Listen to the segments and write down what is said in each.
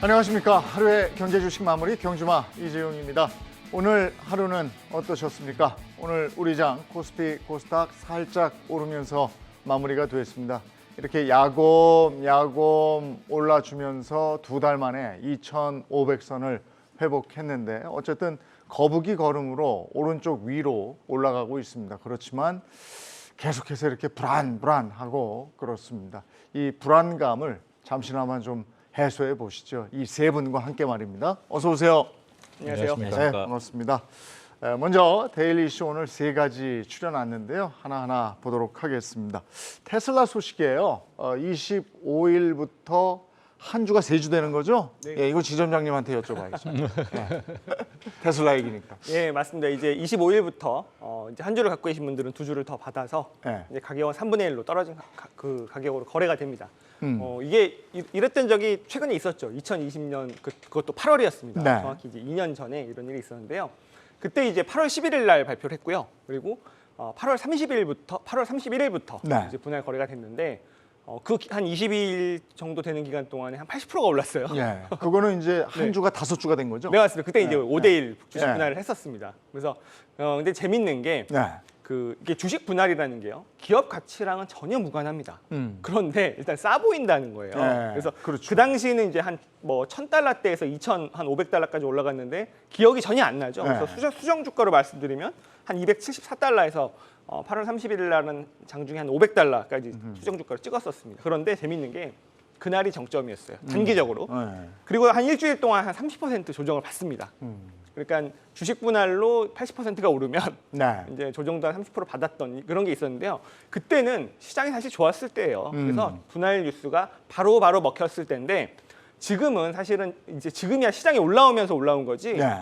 안녕하십니까. 하루의 경제 주식 마무리 경주마 이재용입니다. 오늘 하루는 어떠셨습니까? 오늘 우리 장 코스피 코스닥 살짝 오르면서 마무리가 됐습니다. 이렇게 야곰 올라주면서 두 달 만에 2,500선을 회복했는데 어쨌든 거북이 걸음으로 오른쪽 위로 올라가고 있습니다. 그렇지만 계속해서 이렇게 불안하고 그렇습니다. 이 불안감을 잠시나마 좀 해소해 보시죠. 이 세 분과 함께 말입니다. 어서 오세요. 안녕하세요. 네, 반갑습니다. 먼저 데일리 이슈 오늘 세 가지 출연왔는데요. 하나하나 보도록 하겠습니다. 테슬라 소식이에요. 25일부터 한 주가 세 주 되는 거죠? 네. 예, 이거 지점장님한테 여쭤봐야죠. 네. 테슬라 얘기니까. 예, 맞습니다. 이제 25일부터 이제 한 주를 갖고 계신 분들은 두 주를 더 받아서 네. 이제 가격은 3분의 1로 떨어진 그 가격으로 거래가 됩니다. 이게 이랬던 적이 최근에 있었죠. 2020년 그것도 8월이었습니다. 네. 정확히 이제 2년 전에 이런 일이 있었는데요. 그때 이제 8월 11일 날 발표를 했고요. 그리고 8월 31일부터 네. 이제 분할 거래가 됐는데 그 한 22일 정도 되는 기간 동안에 한 80%가 올랐어요. 예, 그거는 이제 한 네. 주가 5주가 된 거죠? 네, 맞습니다. 그때 이제 네. 5대1 주식 네. 분할을 했었습니다. 그래서 근데 재밌는 게 네. 이게 주식 분할이라는 게요. 기업 가치랑은 전혀 무관합니다. 그런데 일단 싸 보인다는 거예요. 네, 그래서 그렇죠. 그 당시는 이제 한 뭐 1,000달러대에서 2,500달러까지 올라갔는데 기억이 전혀 안 나죠. 네. 그래서 수정 주가로 말씀드리면 한 274달러에서 8월 31일 날은 장중에 한 500달러까지 수정 주가를 찍었었습니다. 그런데 재밌는 게 그날이 정점이었어요. 단기적으로. 네. 그리고 한 일주일 동안 한 30% 조정을 받습니다. 그러니까 주식 분할로 80%가 오르면 네. 이제 조정도 한 30% 받았던 그런 게 있었는데요. 그때는 시장이 사실 좋았을 때예요. 그래서 분할 뉴스가 바로 먹혔을 때인데 지금은 사실은 이제 지금이야 시장이 올라오면서 올라온 거지. 네.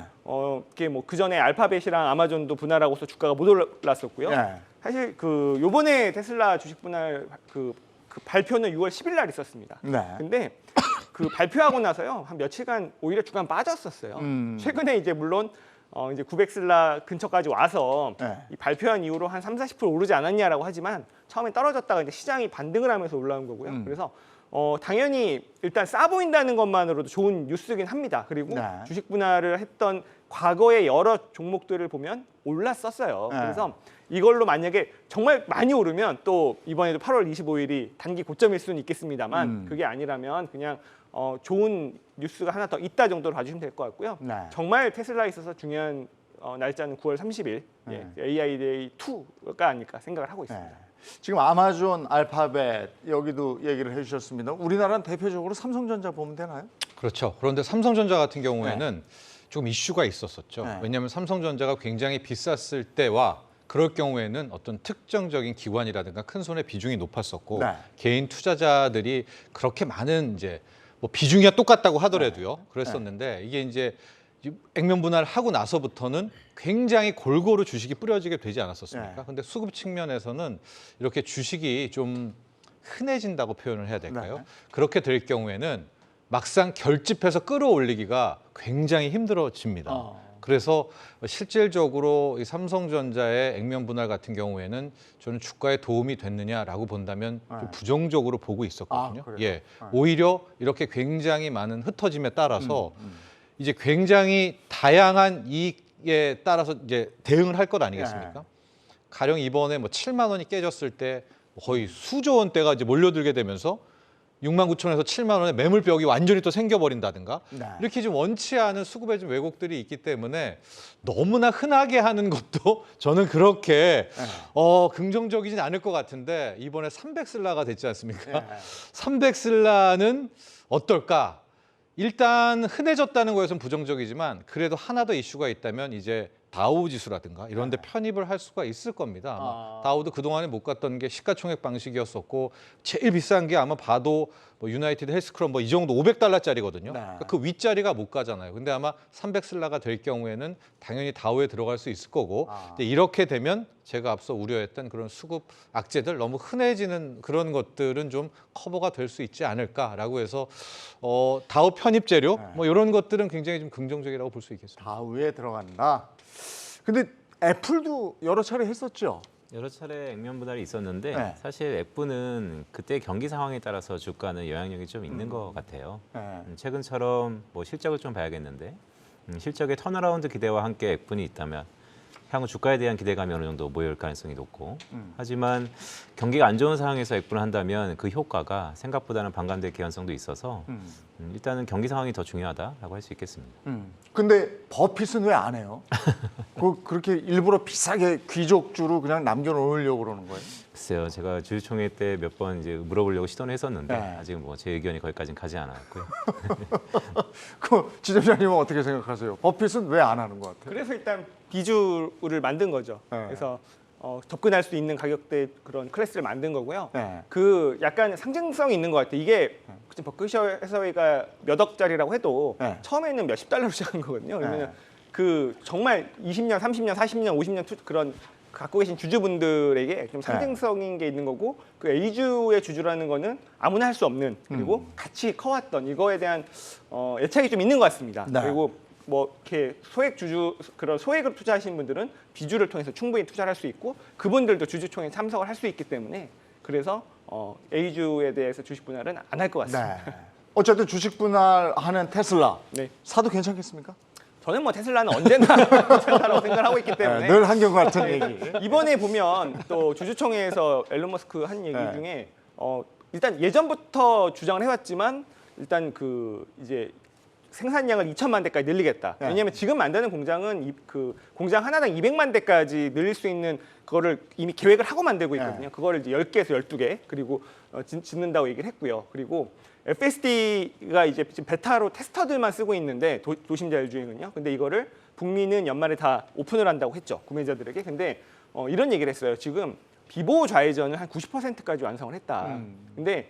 이게 뭐 그 전에 알파벳이랑 아마존도 분할하고서 주가가 못 올랐었고요. 네. 사실 그 요번에 테슬라 주식 분할 그 발표는 6월 10일 날 있었습니다. 네. 근데 그 발표하고 나서요 한 며칠간 오히려 주가 빠졌었어요. 최근에 이제 물론 이제 900슬라 근처까지 와서 네. 이 발표한 이후로 한 30~40% 오르지 않았냐라고 하지만 처음에 떨어졌다가 이제 시장이 반등을 하면서 올라온 거고요. 그래서 당연히 일단 싸 보인다는 것만으로도 좋은 뉴스긴 합니다. 그리고 네. 주식 분할을 했던 과거의 여러 종목들을 보면 올랐었어요. 네. 그래서 이걸로 만약에 정말 많이 오르면 또 이번에도 8월 25일이 단기 고점일 수는 있겠습니다만 그게 아니라면 그냥 좋은 뉴스가 하나 더 있다 정도로 봐주시면 될 것 같고요. 네. 정말 테슬라에 있어서 중요한 날짜는 9월 30일 네. AI Day 2가 아닐까 생각을 하고 있습니다. 네. 지금 아마존, 알파벳 여기도 얘기를 해주셨습니다. 우리나라는 대표적으로 삼성전자 보면 되나요? 그렇죠. 그런데 삼성전자 같은 경우에는 조금 이슈가 있었었죠. 네. 왜냐하면 삼성전자가 굉장히 비쌌을 때와 그럴 경우에는 어떤 특정적인 기관이라든가 큰 손의 비중이 높았었고 네. 개인 투자자들이 그렇게 많은 이제 뭐 비중이야 똑같다고 하더라도요. 그랬었는데 이게 이제 액면 분할을 하고 나서부터는 굉장히 골고루 주식이 뿌려지게 되지 않았었습니까? 네. 근데 수급 측면에서는 이렇게 주식이 좀 흔해진다고 표현을 해야 될까요? 네. 그렇게 될 경우에는 막상 결집해서 끌어올리기가 굉장히 힘들어집니다. 그래서 실질적으로 이 삼성전자의 액면 분할 같은 경우에는 저는 주가에 도움이 됐느냐라고 본다면 좀 부정적으로 보고 있었거든요. 아, 그래요? 예, 오히려 이렇게 굉장히 많은 흩어짐에 따라서 이제 굉장히 다양한 이익에 따라서 이제 대응을 할 것 아니겠습니까? 가령 이번에 뭐 7만 원이 깨졌을 때 거의 수조 원대가 이제 몰려들게 되면서 6만 9천 원에서 7만 원의 매물벽이 완전히 또 생겨버린다든가 네. 이렇게 좀 원치 않은 수급의 좀 왜곡들이 있기 때문에 너무나 흔하게 하는 것도 저는 그렇게 긍정적이진 않을 것 같은데 이번에 300슬라가 됐지 않습니까? 300슬라는 어떨까? 일단 흔해졌다는 거에선 부정적이지만 그래도 하나 더 이슈가 있다면 이제 다우 지수라든가 이런 데 편입을 할 수가 있을 겁니다. 아마 다우도 그동안에 못 갔던 게 시가총액 방식이었었고 제일 비싼 게 아마 봐도 뭐 유나이티드 헬스크럽 뭐 이 정도 500달러짜리거든요. 네. 그러니까 그 윗자리가 못 가잖아요. 근데 아마 300슬라가 될 경우에는 당연히 다우에 들어갈 수 있을 거고 근데 이렇게 되면 제가 앞서 우려했던 그런 수급 악재들 너무 흔해지는 그런 것들은 좀 커버가 될 수 있지 않을까라고 해서 다우 편입 재료 뭐 이런 것들은 굉장히 좀 긍정적이라고 볼 수 있겠습니다. 다우에 들어간다. 근데 애플도 여러 차례 했었죠. 여러 차례 액면 분할이 있었는데 네. 사실 액분은 그때 경기 상황에 따라서 주가는 영향력이 좀 있는 것 같아요. 네. 최근처럼 뭐 실적을 좀 봐야겠는데 실적의 턴어라운드 기대와 함께 액분이 있다면 향후 주가에 대한 기대감이 어느 정도 모여올 가능성이 높고 하지만 경기가 안 좋은 상황에서 액분을 한다면 그 효과가 생각보다는 반감될 개연성도 있어서 일단은 경기 상황이 더 중요하다라고 할 수 있겠습니다. 근데 버핏은 왜 안 해요? 그렇게 일부러 비싸게 귀족주로 그냥 남겨놓으려고 그러는 거예요? 글쎄요, 제가 주주총회 때 몇 번 이제 물어보려고 시도는 했었는데 네. 아직 뭐 제 의견이 거기까지는 가지 않았고요. 그 지점장님은 어떻게 생각하세요? 버핏은 왜 안 하는 것 같아요? 그래서 일단 비주를 만든 거죠. 네. 그래서 접근할 수 있는 가격대 그런 클래스를 만든 거고요. 네. 그 약간 상징성이 있는 것 같아요. 이게 지금 버크셔 해서웨이가 몇 억짜리라고 해도 네. 처음에는 몇십 달러로 시작한 거거든요. 네. 그러면 그 정말 20년, 30년, 40년, 50년 그런 갖고 계신 주주분들에게 좀 상징성인 게 있는 거고 그 A주의 주주라는 거는 아무나 할 수 없는 그리고 같이 커왔던 이거에 대한 애착이 좀 있는 것 같습니다. 네. 그리고 뭐 이렇게 소액 주주 그런 소액으로 투자하시는 분들은 비주를 통해서 충분히 투자를 할 수 있고 그분들도 주주총회에 참석을 할 수 있기 때문에 그래서 A주에 대해서 주식 분할은 안 할 것 같습니다. 네. 어쨌든 주식 분할하는 테슬라 네. 사도 괜찮겠습니까? 저는 뭐 테슬라는 언제나 괜찮다고 생각을 하고 있기 때문에 네, 늘 한경 같은 얘기. 이번에 보면 또 주주총회에서 앨런 머스크 한 얘기 네. 중에 일단 예전부터 주장을 해왔지만 일단 그 이제 생산량을 2천만 대까지 늘리겠다. 네. 왜냐하면 지금 만드는 공장은 그 공장 하나당 200만 대까지 늘릴 수 있는 그거를 이미 계획을 하고 만들고 있거든요. 네. 그거를 이제 10개에서 12개 그리고 짓는다고 얘기를 했고요. 그리고 FSD가 이제 지금 베타로 테스터들만 쓰고 있는데 도심 자율주행은요. 근데 이거를 북미는 연말에 다 오픈을 한다고 했죠. 구매자들에게. 근데 이런 얘기를 했어요. 지금 비보호 좌회전을 한 90%까지 완성을 했다. 근데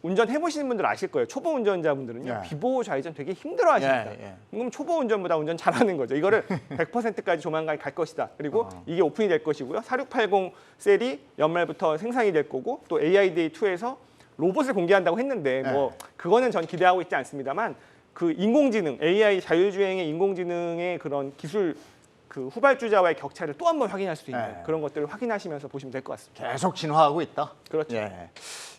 운전 해보시는 분들 아실 거예요. 초보 운전자분들은요. 예. 비보호 좌회전 되게 힘들어하십니다. 예, 예. 그럼 초보 운전보다 운전 잘하는 거죠. 이거를 100%까지 조만간 갈 것이다. 그리고 이게 오픈이 될 것이고요. 4680 셀이 연말부터 생산이 될 거고 또 AIDA 2에서 로봇을 공개한다고 했는데 뭐 그거는 전 기대하고 있지 않습니다만 그 인공지능 AI 자율주행의 인공지능의 그런 기술 그 후발주자와의 격차를 또 한 번 확인할 수 있는 네. 그런 것들을 확인하시면서 보시면 될 것 같습니다. 계속 진화하고 있다. 그렇죠. 예.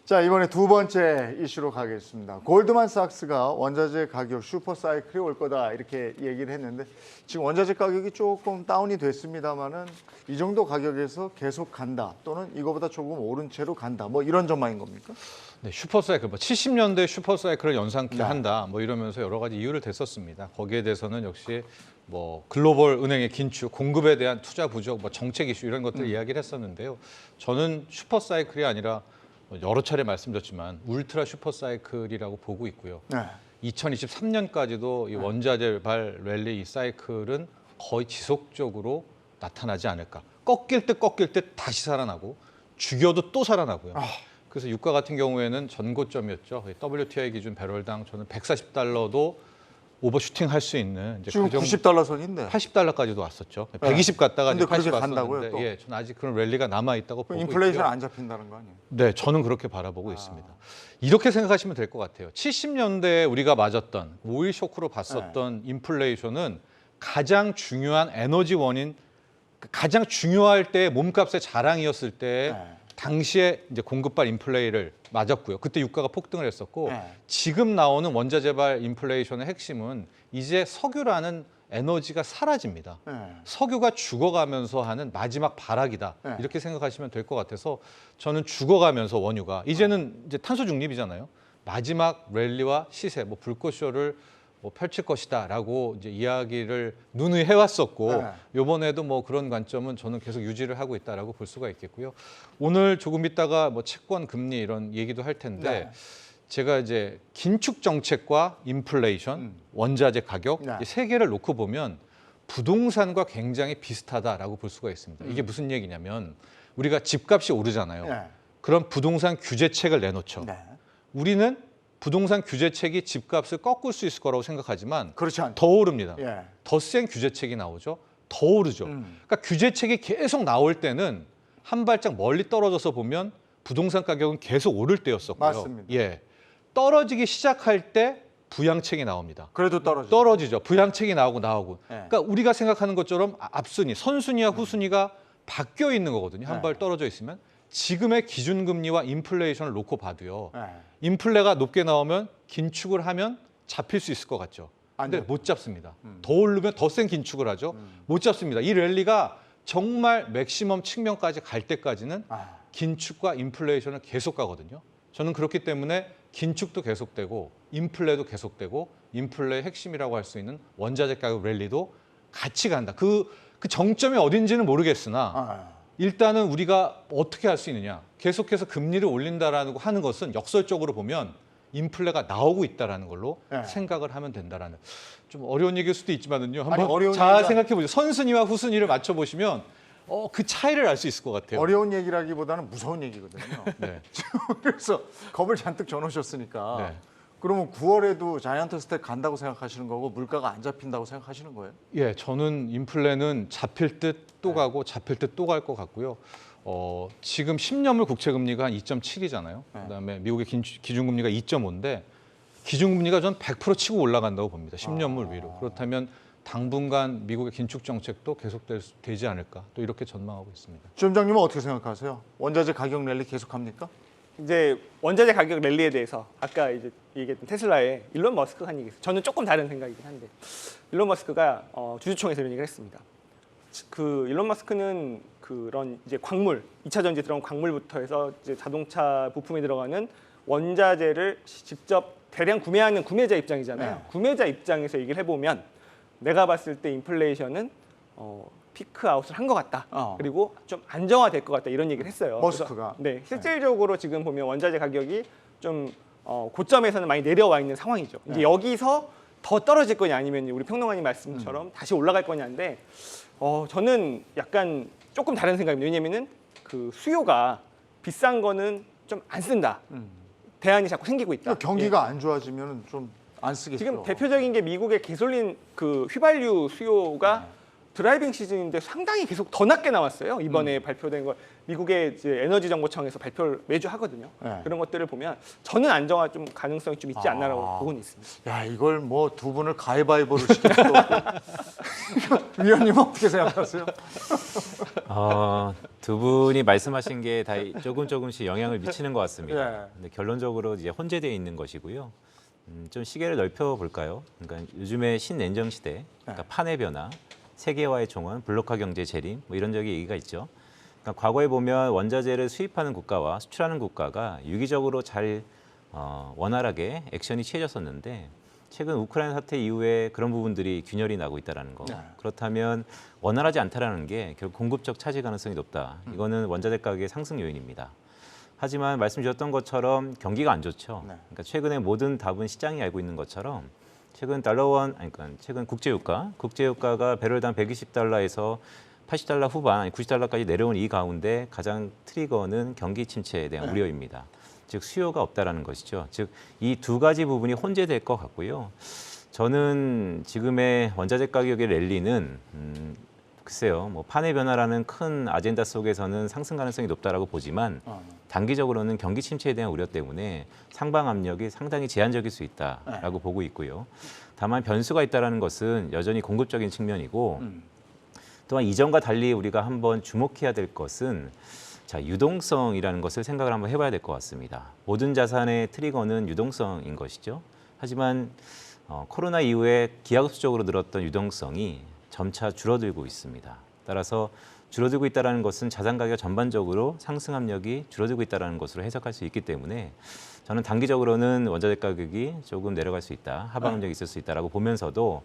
자, 이번에 두 번째 이슈로 가겠습니다. 골드만삭스가 원자재 가격 슈퍼사이클이 올 거다 이렇게 얘기를 했는데 지금 원자재 가격이 조금 다운이 됐습니다만은 이 정도 가격에서 계속 간다 또는 이거보다 조금 오른 채로 간다 뭐 이런 전망인 겁니까? 네, 슈퍼사이클, 뭐 70년대 슈퍼사이클을 연상케 네. 한다, 뭐 이러면서 여러 가지 이유를 댔었습니다. 거기에 대해서는 역시 뭐 글로벌 은행의 긴축, 공급에 대한 투자 부족, 뭐 정책 이슈 이런 것들 이야기를 했었는데요. 저는 슈퍼사이클이 아니라 여러 차례 말씀드렸지만 울트라 슈퍼사이클이라고 보고 있고요. 네. 2023년까지도 이 원자재발 랠리 이 사이클은 거의 지속적으로 나타나지 않을까. 꺾일 듯 다시 살아나고 죽여도 또 살아나고요. 그래서 유가 같은 경우에는 전고점이었죠. WTI 기준 배럴당 저는 140달러도 오버슈팅 할 수 있는 이제 지금 그 정도 90달러 선인데 80달러까지도 왔었죠. 120 갔다가 근데 이제 80 그렇게 왔었는데 간다고요, 또? 예, 저는 아직 그런 랠리가 남아 있다고 보고 인플레이션 있고요. 안 잡힌다는 거 아니에요? 네, 저는 그렇게 바라보고 있습니다. 이렇게 생각하시면 될 것 같아요. 70년대에 우리가 맞았던 오일 쇼크로 봤었던 인플레이션은 가장 중요한 에너지 원인, 가장 중요할 때 몸값의 자랑이었을 때 당시에 이제 공급발 인플레이를 맞았고요. 그때 유가가 폭등을 했었고 지금 나오는 원자재발 인플레이션의 핵심은 이제 석유라는 에너지가 사라집니다. 석유가 죽어가면서 하는 마지막 발악이다. 이렇게 생각하시면 될 것 같아서 저는 죽어가면서 원유가 이제는 이제 탄소 중립이잖아요. 마지막 랠리와 시세, 뭐 불꽃쇼를 뭐 펼칠 것이다라고 이제 이야기를 누누이 해왔었고 이번에도 뭐 그런 관점은 저는 계속 유지를 하고 있다라고 볼 수가 있겠고요. 오늘 조금 있다가 뭐 채권 금리 이런 얘기도 할 텐데. 제가 이제 긴축 정책과 인플레이션, 원자재 가격 이 세 개를 놓고 보면 부동산과 굉장히 비슷하다라고 볼 수가 있습니다. 이게 무슨 얘기냐면 우리가 집값이 오르잖아요. 그럼 부동산 규제책을 내놓죠. 우리는 부동산 규제책이 집값을 꺾을 수 있을 거라고 생각하지만 그렇지 않죠. 더 오릅니다. 예. 더 센 규제책이 나오죠. 더 오르죠. 그러니까 규제책이 계속 나올 때는 한 발짝 멀리 떨어져서 보면 부동산 가격은 계속 오를 때였었고요. 맞습니다. 예. 떨어지기 시작할 때 부양책이 나옵니다. 그래도 떨어져. 떨어지죠. 부양책이 나오고. 네. 그러니까 우리가 생각하는 것처럼 앞순위, 선순위와 후순위가 바뀌어 있는 거거든요. 한 네. 발 떨어져 있으면. 지금의 기준금리와 인플레이션을 놓고 봐도요. 네. 인플레가 높게 나오면 긴축을 하면 잡힐 수 있을 것 같죠. 근데 아니요. 못 잡습니다. 더 오르면 더 센 긴축을 하죠. 못 잡습니다. 이 랠리가 정말 맥시멈 측면까지 갈 때까지는 아, 긴축과 인플레이션은 계속 가거든요. 저는 그렇기 때문에 긴축도 계속되고 인플레도 계속되고 인플레의 핵심이라고 할 수 있는 원자재 가격 랠리도 같이 간다. 그 정점이 어딘지는 모르겠으나 아, 일단은 우리가 어떻게 할 수 있느냐. 계속해서 금리를 올린다라는 하는 것은 역설적으로 보면 인플레가 나오고 있다라는 걸로 네. 생각을 하면 된다라는 좀 어려운 얘기일 수도 있지만은요. 아니, 한번 어려운 잘 얘기가- 생각해 보죠. 선순위와 후순위를 맞춰 보시면 그 차이를 알 수 있을 것 같아요. 어려운 얘기라기보다는 무서운 얘기거든요. 네. 그래서 겁을 잔뜩 줘놓으셨으니까 네. 그러면 9월에도 자이언트 스택 간다고 생각하시는 거고 물가가 안 잡힌다고 생각하시는 거예요? 예, 저는 인플레는 잡힐 듯 또 가고 잡힐 듯 또 갈 것 같고요. 지금 10년물 국채 금리가 한 2.7이잖아요. 네. 그다음에 미국의 기준금리가 2.5인데 기준금리가 전 100% 치고 올라간다고 봅니다. 10년물 위로. 그렇다면 당분간 미국의 긴축 정책도 계속되지 않을까 또 이렇게 전망하고 있습니다. 주점장님은 어떻게 생각하세요? 원자재 가격 랠리 계속합니까? 이제 원자재 가격 랠리에 대해서 아까 이제 얘기했던 테슬라의 일론 머스크가 한 얘기 있어요. 저는 조금 다른 생각이긴 한데 일론 머스크가 주주총회에서 이런 얘기를 했습니다. 그 일론 머스크는 그런 이제 광물, 2차 전지 들어간 광물부터 해서 이제 자동차 부품에 들어가는 원자재를 직접 대량 구매하는 구매자 입장이잖아요. 네. 구매자 입장에서 얘기를 해보면 내가 봤을 때 인플레이션은 피크 아웃을 한 것 같다. 그리고 좀 안정화될 것 같다. 이런 얘기를 했어요. 머스크가. 그래서, 네, 실질적으로 지금 보면 원자재 가격이 좀 고점에서는 많이 내려와 있는 상황이죠. 이제 네. 여기서 더 떨어질 거냐 아니면 우리 평론가님 말씀처럼 다시 올라갈 거냐인데 저는 약간 조금 다른 생각입니다. 왜냐면은 그 수요가 비싼 거는 좀 안 쓴다. 대안이 자꾸 생기고 있다. 그러니까 경기가 안 좋아지면 좀 안 쓰겠죠. 지금 대표적인 게 미국의 개솔린 그 휘발유 수요가 드라이빙 시즌인데 상당히 계속 더 낮게 나왔어요. 이번에 발표된 걸 미국의 이제 에너지 정보청에서 발표를 매주 하거든요. 네. 그런 것들을 보면 저는 안정화 좀 가능성이 좀 있지 않나라고 보고는 있습니다. 야, 이걸 뭐 두 분을 가위바위보로 시킬 수도 없고. 위원님 어떻게 생각하세요? 두 분이 말씀하신 게 다 조금씩 영향을 미치는 것 같습니다. 예. 근데 결론적으로 이제 혼재되어 있는 것이고요. 좀 시계를 넓혀 볼까요? 그러니까 요즘에 신냉정 시대, 그러니까 판의 변화, 세계화의 종언, 블록화 경제 재림 뭐 이런 적이 얘기가 있죠. 그러니까 과거에 보면 원자재를 수입하는 국가와 수출하는 국가가 유기적으로 잘 원활하게 액션이 취해졌었는데 최근 우크라이나 사태 이후에 그런 부분들이 균열이 나고 있다는 거. 네. 그렇다면 원활하지 않다라는 게 결국 공급적 차질 가능성이 높다. 이거는 원자재 가격의 상승 요인입니다. 하지만 말씀 주셨던 것처럼 경기가 안 좋죠. 네. 그러니까 최근에 모든 답은 시장이 알고 있는 것처럼 최근 달러원, 그러니까 최근 국제유가가 배럴당 120달러에서 80달러 후반, 아니 90달러까지 내려온 이 가운데 가장 트리거는 경기 침체에 대한 우려입니다. 즉 수요가 없다라는 것이죠. 즉 이 두 가지 부분이 혼재될 것 같고요. 저는 지금의 원자재 가격의 랠리는 글쎄요, 뭐 판의 변화라는 큰 아젠다 속에서는 상승 가능성이 높다라고 보지만 단기적으로는 경기 침체에 대한 우려 때문에 상방 압력이 상당히 제한적일 수 있다라고 보고 있고요. 다만 변수가 있다라는 것은 여전히 공급적인 측면이고 또한 이전과 달리 우리가 한번 주목해야 될 것은 유동성이라는 것을 생각을 한번 해봐야 될 것 같습니다. 모든 자산의 트리거는 유동성인 것이죠. 하지만 코로나 이후에 기하급수적으로 늘었던 유동성이 점차 줄어들고 있습니다. 따라서 줄어들고 있다는 것은 자산 가격 전반적으로 상승 압력이 줄어들고 있다는 것으로 해석할 수 있기 때문에 저는 단기적으로는 원자재 가격이 조금 내려갈 수 있다, 하방 압력이 있을 수 있다라고 보면서도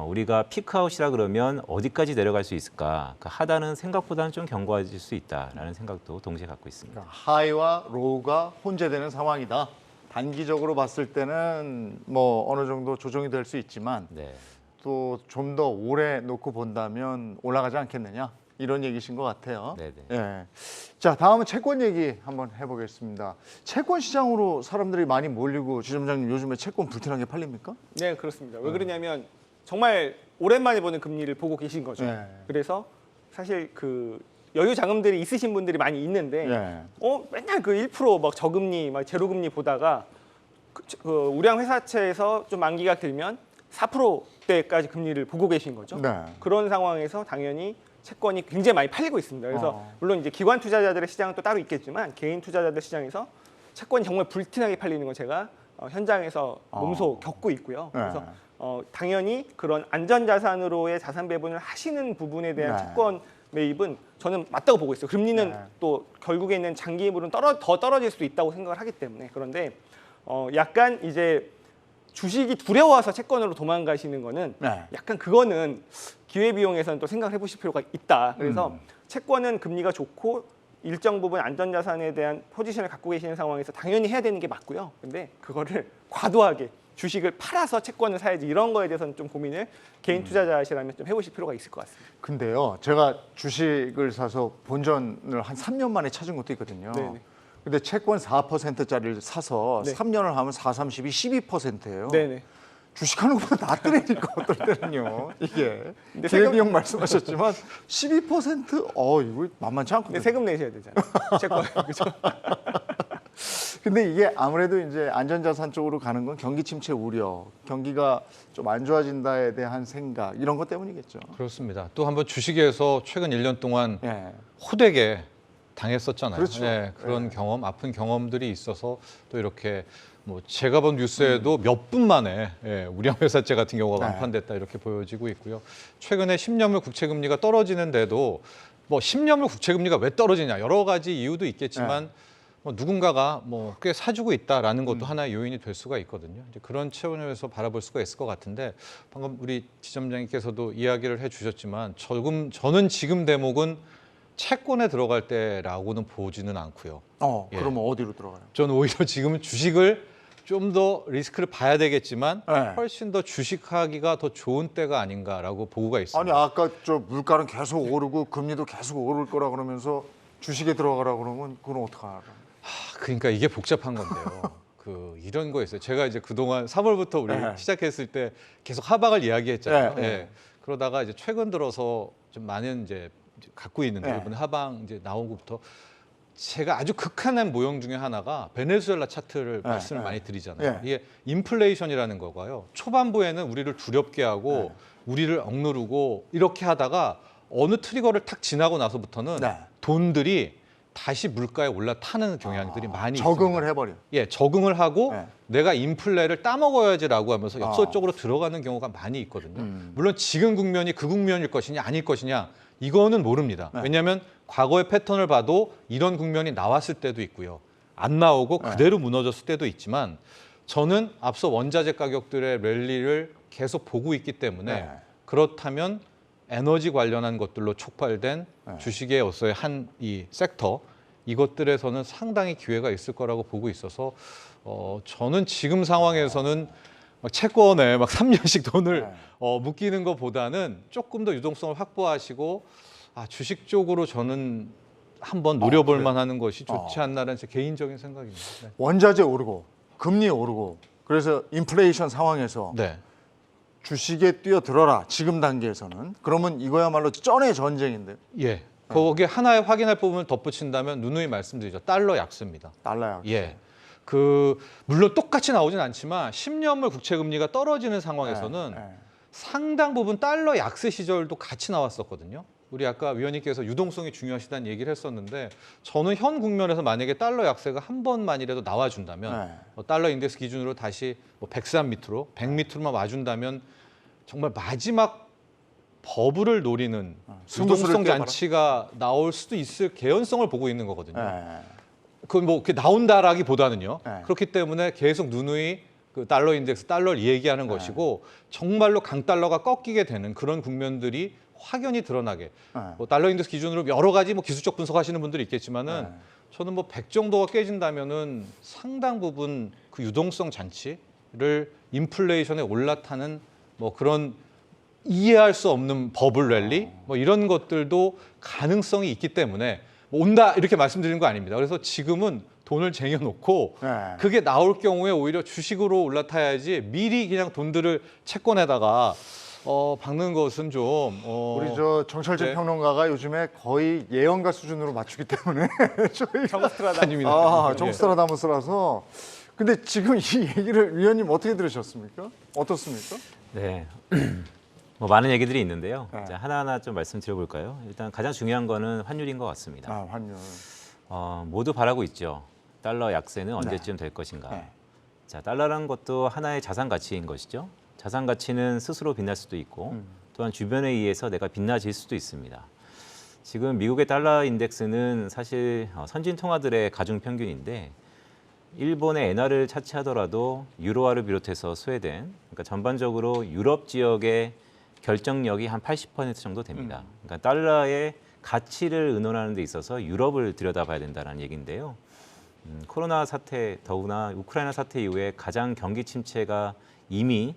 우리가 피크아웃이라 그러면 어디까지 내려갈 수 있을까? 그 하단은 생각보다는 좀 견고해질 수 있다라는 생각도 동시에 갖고 있습니다. 그러니까 하이와 로우가 혼재되는 상황이다. 단기적으로 봤을 때는 뭐 어느 정도 조정이 될 수 있지만 네. 또 좀 더 오래 놓고 본다면 올라가지 않겠느냐 이런 얘기신 것 같아요. 네네. 예. 자, 다음은 채권 얘기 한번 해보겠습니다. 채권 시장으로 사람들이 많이 몰리고 주점장님 요즘에 채권 불티나게 팔립니까? 네, 그렇습니다. 왜 그러냐면 정말 오랜만에 보는 금리를 보고 계신 거죠. 네. 그래서 사실 그 여유 자금들이 있으신 분들이 많이 있는데 맨날 그 1%막 저금리, 막 제로금리 보다가 그 우량 회사채에서 좀 만기가 길면 4%대까지 금리를 보고 계신 거죠. 네. 그런 상황에서 당연히 채권이 굉장히 많이 팔리고 있습니다. 그래서 물론 이제 기관 투자자들의 시장은 또 따로 있겠지만 개인 투자자들 시장에서 채권이 정말 불티나게 팔리는 건 제가 현장에서 몸소 겪고 있고요. 그래서 당연히 그런 안전자산으로의 자산 배분을 하시는 부분에 대한 네. 채권 매입은 저는 맞다고 보고 있어요. 금리는 또 결국에는 장기물은 더 떨어질 수도 있다고 생각을 하기 때문에. 그런데 약간 이제 주식이 두려워서 채권으로 도망가시는 거는 네. 약간 그거는 기회비용에서는 또 생각을 해보실 필요가 있다. 그래서 채권은 금리가 좋고 일정 부분 안전자산에 대한 포지션을 갖고 계시는 상황에서 당연히 해야 되는 게 맞고요. 근데 그거를 과도하게 주식을 팔아서 채권을 사야지 이런 거에 대해서는 좀 고민을 개인 투자자시라면 좀 해보실 필요가 있을 것 같습니다. 근데요, 제가 주식을 사서 본전을 한 3년 만에 찾은 것도 있거든요. 네네. 근데 채권 4%짜리를 사서 네. 3년을 하면 4, 30이 12%예요. 네네. 주식하는 것보다 낫더라니까 어떨 때는요. 이게 근데 기회비용 말씀하셨지만 12% 이거 만만치 않거든요. 근데 세금 내셔야 되잖아요. 채권 그죠? 근데 이게 아무래도 이제 안전자산 쪽으로 가는 건 경기 침체 우려, 경기가 좀 안 좋아진다에 대한 생각 이런 것 때문이겠죠. 그렇습니다. 또 한번 주식에서 최근 1년 동안 예. 호되게 당했었잖아요. 그렇죠. 예, 그런 경험, 아픈 경험들이 있어서 또 이렇게 뭐 제가 본 뉴스에도 몇 분 만에 우량회사채 같은 경우가 네. 완판됐다 이렇게 보여지고 있고요. 최근에 10년물 국채금리가 떨어지는데도 뭐 10년물 국채금리가 왜 떨어지냐 여러 가지 이유도 있겠지만 뭐 누군가가 뭐 꽤 사주고 있다라는 것도 하나의 요인이 될 수가 있거든요. 이제 그런 차원에서 바라볼 수가 있을 것 같은데 방금 우리 지점장님께서도 이야기를 해주셨지만 저는 지금 대목은 채권에 들어갈 때라고는 보지는 않고요. 예. 그러면 어디로 들어가요? 저는 오히려 지금은 주식을 좀 더 리스크를 봐야 되겠지만 네. 훨씬 더 주식하기가 더 좋은 때가 아닌가라고 보고가 있습니다. 아니 아까 저 물가는 계속 오르고 금리도 계속 오를 거라 그러면서 주식에 들어가라 그러면 그건 어떡하나? 그러니까 이게 복잡한 건데요. 이런 거 있어요. 제가 이제 그동안 3월부터 우리 네. 시작했을 때 계속 하방을 이야기했잖아요. 네, 네. 예. 그러다가 이제 최근 들어서 좀 많은 이제 갖고 있는데 네. 이번에 하방 이제 나온 것부터 제가 아주 극한한 모형 중에 하나가 베네수엘라 차트를 네, 말씀을 네. 많이 드리잖아요. 네. 이게 인플레이션이라는 거가요. 초반부에는 우리를 두렵게 하고 우리를 억누르고 이렇게 하다가 어느 트리거를 탁 지나고 나서부터는 네. 돈들이 다시 물가에 올라타는 경향들이 많이 적응을 있습니다. 해버려. 예, 적응을 하고 네. 내가 인플레를 따먹어야지라고 하면서 역설적으로 들어가는 경우가 많이 있거든요. 물론 지금 국면이 그 국면일 것이냐 아닐 것이냐 이거는 모릅니다. 네. 왜냐하면 과거의 패턴을 봐도 이런 국면이 나왔을 때도 있고요. 안 나오고 그대로 무너졌을 때도 있지만 저는 앞서 원자재 가격들의 랠리를 계속 보고 있기 때문에 네. 그렇다면 에너지 관련한 것들로 촉발된 주식의 어서의 한 이 섹터 이것들에서는 상당히 기회가 있을 거라고 보고 있어서 저는 지금 상황에서는 막 채권에 막 3년씩 돈을 묶이는 것보다는 조금 더 유동성을 확보하시고 주식 쪽으로 저는 한번 노려볼 만하는 것이 좋지 않나라는 제 개인적인 생각입니다. 네. 원자재 오르고 금리 오르고 그래서 인플레이션 상황에서 네. 주식에 뛰어들어라 지금 단계에서는 그러면 이거야말로 쩐의 전쟁인데 예. 거기에 하나의 확인할 부분을 덧붙인다면 누누이 말씀드리죠. 달러 약세입니다. 달라요. 예. 물론 똑같이 나오진 않지만 10년물 국채 금리가 떨어지는 상황에서는 상당 부분 달러 약세 시절도 같이 나왔었거든요. 우리 아까 위원님께서 유동성이 중요하시다는 얘기를 했었는데 저는 현 국면에서 만약에 달러 약세가 한 번만이라도 나와준다면 달러 인덱스 기준으로 다시 103 밑으로 100 밑으로만 와준다면 정말 마지막 버블을 노리는 유동성 잔치가 나올 수도 있을 개연성을 보고 있는 거거든요. 그건 뭐 나온다라기보다는요. 그렇기 때문에 계속 누누이 그 달러 인덱스, 달러를 얘기하는 것이고 정말로 강달러가 꺾이게 되는 그런 국면들이 확연히 드러나게 뭐 달러 인덱스 기준으로 여러 가지 뭐 기술적 분석하시는 분들이 있겠지만은 저는 뭐 100 정도가 깨진다면은 상당 부분 그 유동성 잔치를 인플레이션에 올라타는 뭐 그런 이해할 수 없는 버블 랠리 뭐 이런 것들도 가능성이 있기 때문에 뭐 온다 이렇게 말씀드리는 거 아닙니다. 그래서 지금은 돈을 쟁여놓고 그게 나올 경우에 오히려 주식으로 올라타야지 미리 그냥 돈들을 채권에다가 박는 것은 좀 우리 저 정철진 네. 평론가가 요즘에 거의 예언가 수준으로 맞추기 때문에 저희 아닙니다. 정스트라다무스라서 근데 지금 이 얘기를 위원님 어떻게 들으셨습니까? 어떻습니까? 네. 뭐 많은 얘기들이 있는데요. 네. 자, 하나하나 좀 말씀드려볼까요? 일단 가장 중요한 거는 환율인 것 같습니다. 아, 환율. 모두 바라고 있죠. 달러 약세는 언제쯤 될 것인가. 네. 자, 달러라는 것도 하나의 자산 가치인 것이죠. 자산 가치는 스스로 빛날 수도 있고 또한 주변에 의해서 내가 빛나질 수도 있습니다. 지금 미국의 달러 인덱스는 사실 선진 통화들의 가중 평균인데 일본의 엔화를 차치하더라도 유로화를 비롯해서 스웨덴, 그러니까 전반적으로 유럽 지역의 결정력이 한 80% 정도 됩니다. 그러니까 달러의 가치를 의논하는 데 있어서 유럽을 들여다봐야 된다는 얘기인데요. 코로나 사태, 더구나 우크라이나 사태 이후에 가장 경기 침체가 이미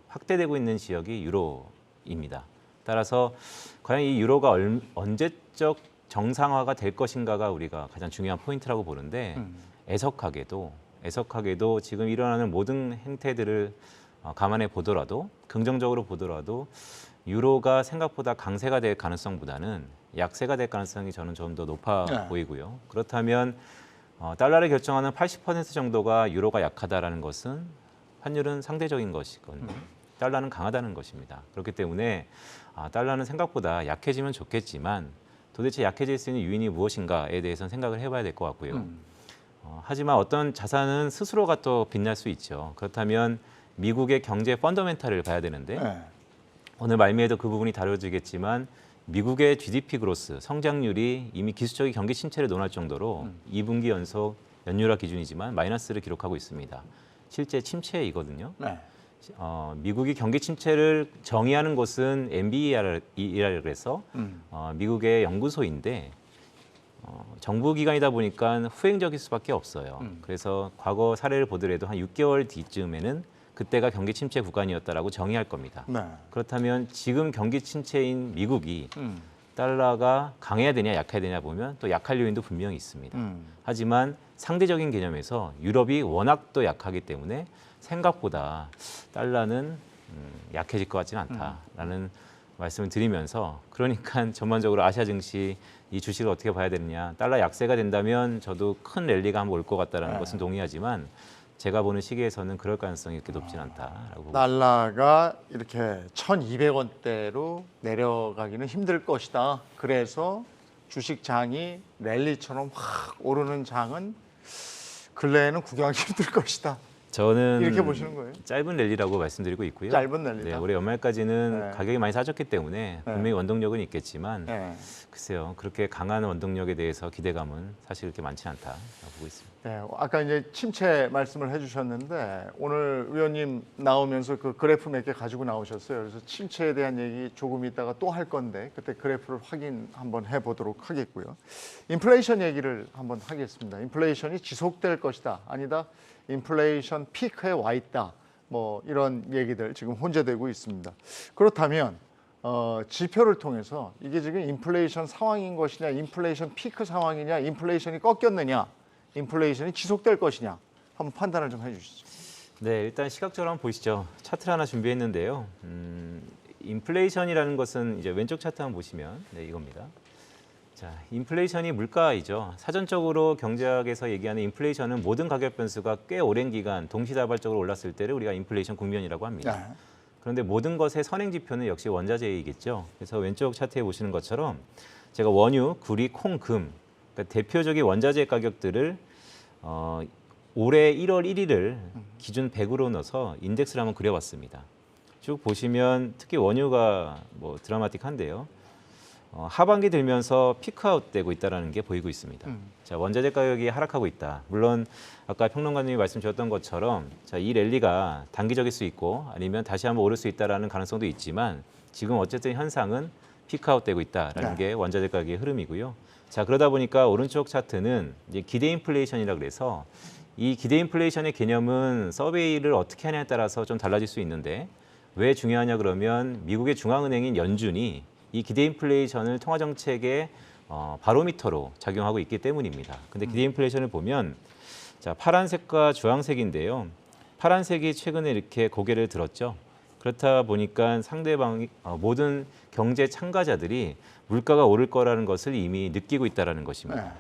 확대되고 있는 지역이 유로입니다. 따라서 과연 이 유로가 언제적 정상화가 될 것인가가 우리가 가장 중요한 포인트라고 보는데 애석하게도 지금 일어나는 모든 행태들을 감안해 보더라도 긍정적으로 보더라도 유로가 생각보다 강세가 될 가능성보다는 약세가 될 가능성이 저는 좀 더 높아 네. 보이고요. 그렇다면 달러를 결정하는 80% 정도가 유로가 약하다라는 것은 환율은 상대적인 것이거든요. 달러는 강하다는 것입니다. 그렇기 때문에 달러는 생각보다 약해지면 좋겠지만 도대체 약해질 수 있는 요인이 무엇인가에 대해서는 생각을 해봐야 될 것 같고요. 하지만 어떤 자산은 스스로가 또 빛날 수 있죠. 그렇다면 미국의 경제 펀더멘탈을 봐야 되는데 네. 오늘 말미에도 그 부분이 다뤄지겠지만 미국의 GDP 그로스 성장률이 이미 기술적인 경기 침체를 논할 정도로 2분기 연속 연율화 기준이지만 마이너스를 기록하고 있습니다. 실제 침체이거든요. 네. 미국이 경기 침체를 정의하는 곳은 NBER이라고 해서 미국의 연구소인데 정부 기관이다 보니까 후행적일 수밖에 없어요. 그래서 과거 사례를 보더라도 한 6개월 뒤쯤에는 그때가 경기 침체 구간이었다라고 정의할 겁니다. 네. 그렇다면 지금 경기 침체인 미국이 달러가 강해야 되냐 약해야 되냐 보면 또 약할 요인도 분명히 있습니다. 하지만 상대적인 개념에서 유럽이 워낙 또 약하기 때문에 생각보다 달러는 약해질 것 같지는 않다라는 말씀을 드리면서 그러니까 전반적으로 아시아 증시 이 주식을 어떻게 봐야 되느냐. 달러 약세가 된다면 저도 큰 랠리가 한번 올 것 같다라는 것은 동의하지만 제가 보는 시기에서는 그럴 가능성이 그렇게 높지는 않다라고 보고 달러가 이렇게 1,200원대로 내려가기는 힘들 것이다. 그래서 주식장이 랠리처럼 확 오르는 장은 근래에는 구경하기 힘들 것이다. 저는 이렇게 보시는 거예요? 짧은 랠리라고 말씀드리고 있고요. 짧은 랠리다. 네, 올해 연말까지는 네. 가격이 많이 싸졌기 때문에 분명히 원동력은 있겠지만 네. 글쎄요. 그렇게 강한 원동력에 대해서 기대감은 사실 그렇게 많지는 않다라고 보고 있습니다. 네, 아까 이제 침체 말씀을 해주셨는데 오늘 의원님 나오면서 그 그래프 몇 개 가지고 나오셨어요. 그래서 침체에 대한 얘기 조금 있다가 또 할 건데 그때 그래프를 확인 한번 해보도록 하겠고요. 인플레이션 얘기를 한번 하겠습니다. 인플레이션이 지속될 것이다. 아니다. 인플레이션 피크에 와 있다. 뭐 이런 얘기들 지금 혼재되고 있습니다. 그렇다면 지표를 통해서 이게 지금 인플레이션 상황인 것이냐, 인플레이션 피크 상황이냐, 인플레이션이 꺾였느냐, 인플레이션이 지속될 것이냐 한번 판단을 좀 해주시죠. 네, 일단 시각적으로 한번 보시죠. 차트를 하나 준비했는데요. 인플레이션이라는 것은 이제 왼쪽 차트 한번 보시면 네, 이겁니다. 자, 인플레이션이 물가이죠. 사전적으로 경제학에서 얘기하는 인플레이션은 모든 가격 변수가 꽤 오랜 기간 동시다발적으로 올랐을 때를 우리가 인플레이션 국면이라고 합니다. 네. 그런데 모든 것의 선행 지표는 역시 원자재이겠죠. 그래서 왼쪽 차트에 보시는 것처럼 제가 원유, 구리, 콩, 금 그러니까 대표적인 원자재 가격들을 올해 1월 1일을 기준 100으로 넣어서 인덱스를 한번 그려봤습니다. 쭉 보시면 특히 원유가 뭐 드라마틱한데요. 하반기 들면서 피크아웃 되고 있다는 게 보이고 있습니다. 자, 원자재 가격이 하락하고 있다. 물론 아까 평론가님이 말씀 주셨던 것처럼 자, 이 랠리가 단기적일 수 있고 아니면 다시 한번 오를 수 있다는 가능성도 있지만 지금 어쨌든 현상은 피크아웃 되고 있다는 게 원자재 가격의 흐름이고요. 자, 그러다 보니까 오른쪽 차트는 이제 기대 인플레이션이라 그래서 이 기대 인플레이션의 개념은 서베이를 어떻게 하냐에 따라서 좀 달라질 수 있는데 왜 중요하냐 그러면 미국의 중앙은행인 연준이 이 기대 인플레이션을 통화 정책의 바로미터로 작용하고 있기 때문입니다. 근데 기대 인플레이션을 보면 자, 파란색과 주황색인데요. 파란색이 최근에 이렇게 고개를 들었죠. 그렇다 보니까 상대방이 모든 경제 참가자들이 물가가 오를 거라는 것을 이미 느끼고 있다는 것입니다. 네.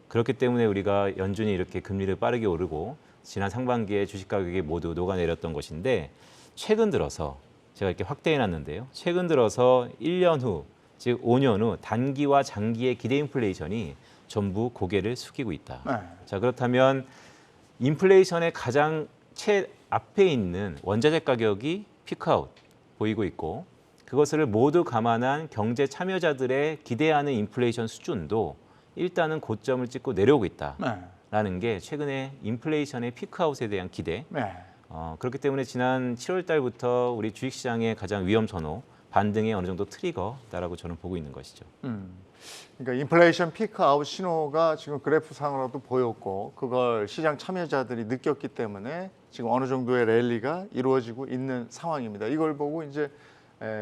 그렇기 때문에 우리가 연준이 이렇게 금리를 빠르게 오르고 지난 상반기에 주식 가격이 모두 녹아내렸던 것인데 최근 들어서 제가 이렇게 확대해 놨는데요. 최근 들어서 1년 후, 즉 5년 후 단기와 장기의 기대 인플레이션이 전부 고개를 숙이고 있다. 네. 자, 그렇다면 인플레이션의 가장 앞에 있는 원자재 가격이 피크아웃 보이고 있고, 그것을 모두 감안한 경제 참여자들의 기대하는 인플레이션 수준도 일단은 고점을 찍고 내려오고 있다라는 게 최근에 인플레이션의 피크아웃에 대한 기대. 네. 그렇기 때문에 지난 7월 달부터 우리 주식시장의 가장 위험 선호, 반등의 어느 정도 트리거다라고 저는 보고 있는 것이죠. 그러니까 인플레이션 피크아웃 신호가 지금 그래프상으로도 보였고, 그걸 시장 참여자들이 느꼈기 때문에 지금 어느 정도의 랠리가 이루어지고 있는 상황입니다. 이걸 보고 이제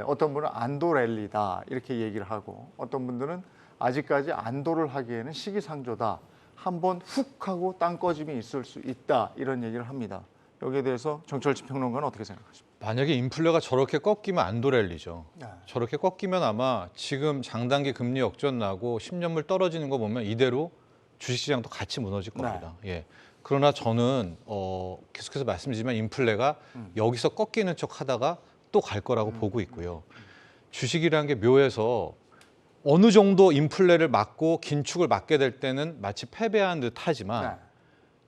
어떤 분은 안도 랠리다 이렇게 얘기를 하고, 어떤 분들은 아직까지 안도를 하기에는 시기상조다. 한번 훅 하고 땅 꺼짐이 있을 수 있다 이런 얘기를 합니다. 여기에 대해서 정철진 평론가는 어떻게 생각하십니까? 만약에 인플레가 저렇게 꺾이면 안도 랠리죠. 네. 저렇게 꺾이면 아마 지금 장단기 금리 역전 나고 10년물 떨어지는 거 보면 이대로 주식시장도 같이 무너질 겁니다. 예. 그러나 저는 계속해서 말씀드리지만 인플레가 여기서 꺾이는 척 하다가 또 갈 거라고 보고 있고요. 주식이라는 게 묘해서 어느 정도 인플레를 막고 긴축을 막게 될 때는 마치 패배한 듯 하지만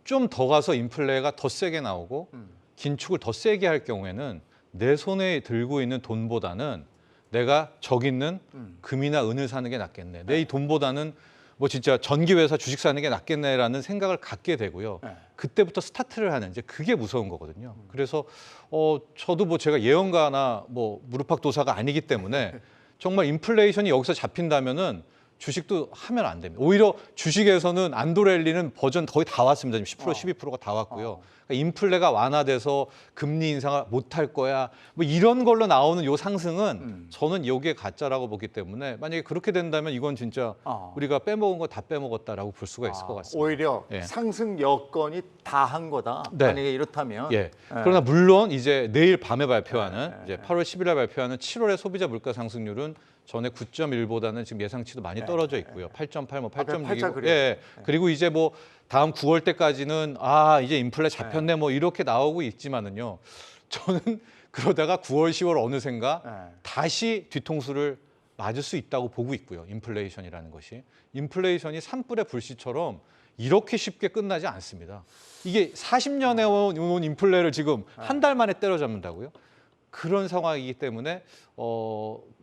좀 더 가서 인플레가 더 세게 나오고 긴축을 더 세게 할 경우에는 내 손에 들고 있는 돈보다는 내가 저기 있는 금이나 은을 사는 게 낫겠네. 내 이 돈보다는 뭐 진짜 전기회사 주식 사는 게 낫겠네라는 생각을 갖게 되고요. 그때부터 스타트를 하는 이제 그게 무서운 거거든요. 그래서 저도 뭐 제가 예언가나 뭐 무릎팍도사가 아니기 때문에 정말 인플레이션이 여기서 잡힌다면은 주식도 하면 안 됩니다. 오히려 주식에서는 안도랠리는 버전 거의 다 왔습니다. 지금 10%, 12%가 다 왔고요. 그러니까 인플레가 완화돼서 금리 인상을 못할 거야. 뭐 이런 걸로 나오는 요 상승은 저는 여기에 가짜라고 보기 때문에 만약에 그렇게 된다면 이건 진짜 우리가 빼먹은 거 다 빼먹었다라고 볼 수가 있을 것 같습니다. 오히려 예. 상승 여건이 다 한 거다. 네. 만약에 이렇다면. 예. 그러나 물론 이제 내일 밤에 발표하는 이제 8월 10일에 발표하는 7월의 소비자 물가 상승률은 전에 9.1보다는 지금 예상치도 많이 떨어져 있고요. 8.8, 뭐 8.6. 예. 그리고 이제 뭐 다음 9월 때까지는 이제 인플레 잡혔네 뭐 이렇게 나오고 있지만은요. 저는 그러다가 9월, 10월 어느샌가 다시 뒤통수를 맞을 수 있다고 보고 있고요. 인플레이션이라는 것이. 인플레이션이 산불의 불씨처럼 이렇게 쉽게 끝나지 않습니다. 이게 40년에 온 인플레를 지금 한 달 만에 때려잡는다고요? 그런 상황이기 때문에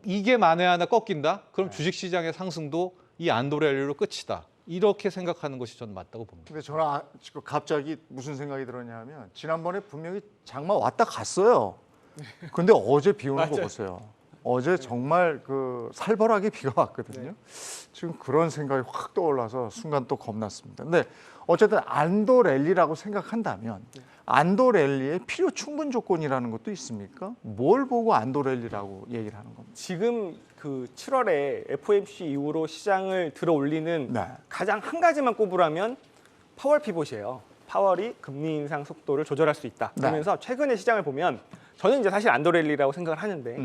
이게 만에 하나 꺾인다? 그럼 주식시장의 상승도 이 안도랠리로 끝이다. 이렇게 생각하는 것이 저는 맞다고 봅니다. 근데 저는 지금 갑자기 무슨 생각이 들었냐면, 지난번에 분명히 장마 왔다 갔어요. 근데 어제 비 오는 거 보세요. 어제 정말 살벌하게 비가 왔거든요. 지금 그런 생각이 확 떠올라서 순간 또 겁났습니다. 근데 어쨌든 안도 랠리라고 생각한다면 안도 랠리의 필요 충분 조건이라는 것도 있습니까? 뭘 보고 안도 랠리라고 얘기를 하는 겁니까? 지금 그 7월에 FOMC 이후로 시장을 들어 올리는 가장 한 가지만 꼽으라면 파월 피봇이에요. 파월이 금리 인상 속도를 조절할 수 있다. 그러면서 최근의 시장을 보면 저는 이제 사실 안도 랠리라고 생각을 하는데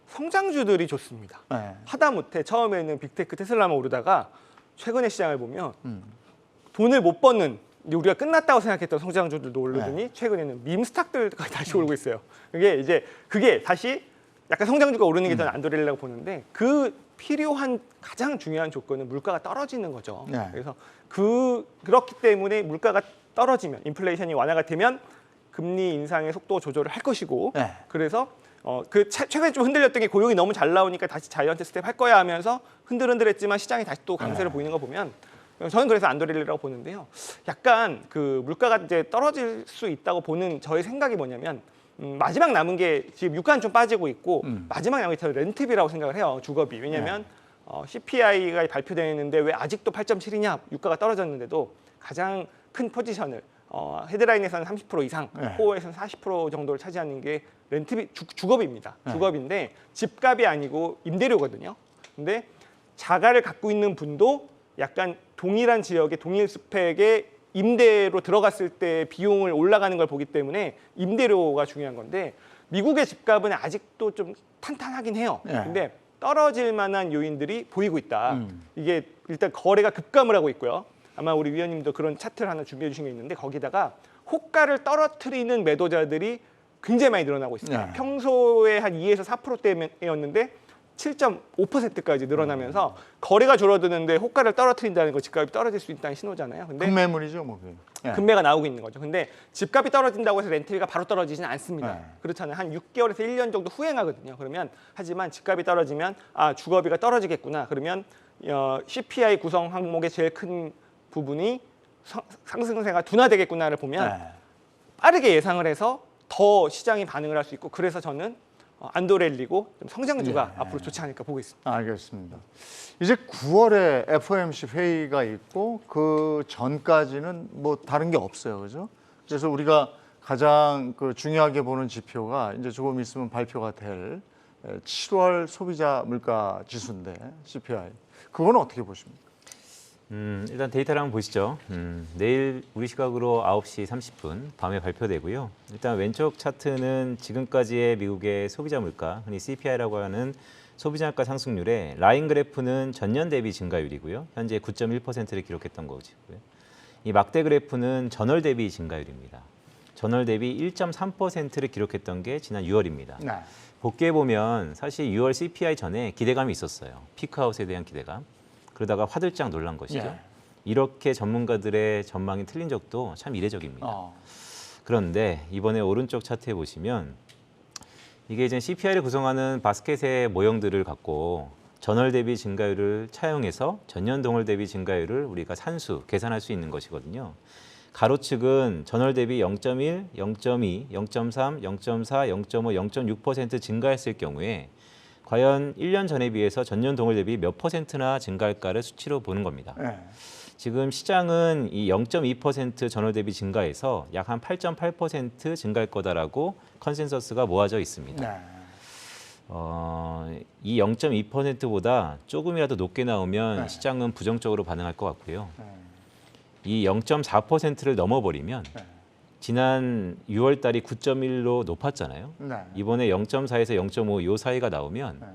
성장주들이 좋습니다. 하다못해 처음에는 빅테크 테슬라만 오르다가 최근의 시장을 보면 돈을 못 버는 우리가 끝났다고 생각했던 성장주들도 오르더니 최근에는 밈스탁들까지 다시 오르고 있어요. 그게 다시 약간 성장주가 오르는 게 저는 안도렐리라고 보는데, 그 필요한 가장 중요한 조건은 물가가 떨어지는 거죠. 그래서 그렇기 때문에 물가가 떨어지면, 인플레이션이 완화가 되면 금리 인상의 속도 조절을 할 것이고, 그래서 최근에 좀 흔들렸던 게 고용이 너무 잘 나오니까 다시 자이언트 스텝 할 거야 하면서 흔들흔들했지만 시장이 다시 또 강세를 보이는 거 보면, 저는 그래서 안도렐리라고 보는데요. 약간 그 물가가 이제 떨어질 수 있다고 보는 저의 생각이 뭐냐면, 마지막 남은 게 지금 유가는 좀 빠지고 있고 마지막 남은 게 저는 렌트비라고 생각을 해요. 주거비. 왜냐하면 CPI가 발표되는데 왜 아직도 8.7이냐? 유가가 떨어졌는데도 가장 큰 포지션을 헤드라인에서는 30% 이상, 코어에서는 40% 정도를 차지하는 게 렌트비, 주거비입니다. 주거비인데 집값이 아니고 임대료거든요. 근데 자가를 갖고 있는 분도 약간 동일한 지역의 동일 스펙의 임대로 들어갔을 때 비용을 올라가는 걸 보기 때문에 임대료가 중요한 건데, 미국의 집값은 아직도 좀 탄탄하긴 해요. 근데 떨어질 만한 요인들이 보이고 있다. 이게 일단 거래가 급감을 하고 있고요. 아마 우리 위원님도 그런 차트를 하나 준비해 주신 게 있는데, 거기다가 호가를 떨어뜨리는 매도자들이 굉장히 많이 늘어나고 있습니다. 네. 평소에 한 2에서 4%대였는데 7.5%까지 늘어나면서 거래가 줄어드는데 호가를 떨어뜨린다는 거 집값이 떨어질 수 있다는 신호잖아요. 근데 금매물이죠, 뭐. 그게. 예. 금매가 나오고 있는 거죠. 근데 집값이 떨어진다고 해서 렌트비가 바로 떨어지진 않습니다. 네. 그렇잖아요. 한 6개월에서 1년 정도 후행하거든요. 그러면 하지만 집값이 떨어지면 아 주거비가 떨어지겠구나. 그러면 CPI 구성 항목의 제일 큰 부분이 상승세가 둔화되겠구나를 보면 네. 빠르게 예상을 해서 더 시장이 반응을 할 수 있고 그래서 저는 안도렐리고 좀 성장주가 예. 앞으로 좋지 않을까 보고 있습니다. 알겠습니다. 이제 9월에 FOMC 회의가 있고 그 전까지는 뭐 다른 게 없어요, 그죠? 그래서 우리가 가장 그 중요하게 보는 지표가 이제 조금 있으면 발표가 될 7월 소비자 물가 지수인데 CPI. 그거는 어떻게 보십니까? 일단 데이터를 한번 보시죠. 내일 우리 시각으로 9시 30분 밤에 발표되고요. 일단 왼쪽 차트는 지금까지의 미국의 소비자 물가, 흔히 CPI라고 하는 소비자 물가 상승률의 라인 그래프는 전년 대비 증가율이고요. 현재 9.1%를 기록했던 거고요. 이 막대 그래프는 전월 대비 증가율입니다. 전월 대비 1.3%를 기록했던 게 지난 6월입니다. 네. 복귀해 보면 사실 6월 CPI 전에 기대감이 있었어요. 피크아웃에 대한 기대감. 그러다가 화들짝 놀란 것이죠. 예. 이렇게 전문가들의 전망이 틀린 적도 참 이례적입니다. 그런데 이번에 오른쪽 차트에 보시면 이게 이제 CPI를 구성하는 바스켓의 모형들을 갖고 전월 대비 증가율을 차용해서 전년 동월 대비 증가율을 우리가 산수, 계산할 수 있는 것이거든요. 가로측은 전월 대비 0.1, 0.2, 0.3, 0.4, 0.5, 0.6% 증가했을 경우에 과연 1년 전에 비해서 전년 동월 대비 몇 %나 증가할까를 수치로 보는 겁니다. 네. 지금 시장은 이 0.2% 전월 대비 증가해서 약 한 8.8% 증가할 거다라고 컨센서스가 모아져 있습니다. 네. 이 0.2%보다 조금이라도 높게 나오면 네. 시장은 부정적으로 반응할 것 같고요. 네. 이 0.4%를 넘어버리면 네. 지난 6월 달이 9.1로 높았잖아요. 네. 이번에 0.4에서 0.5 이 사이가 나오면 네.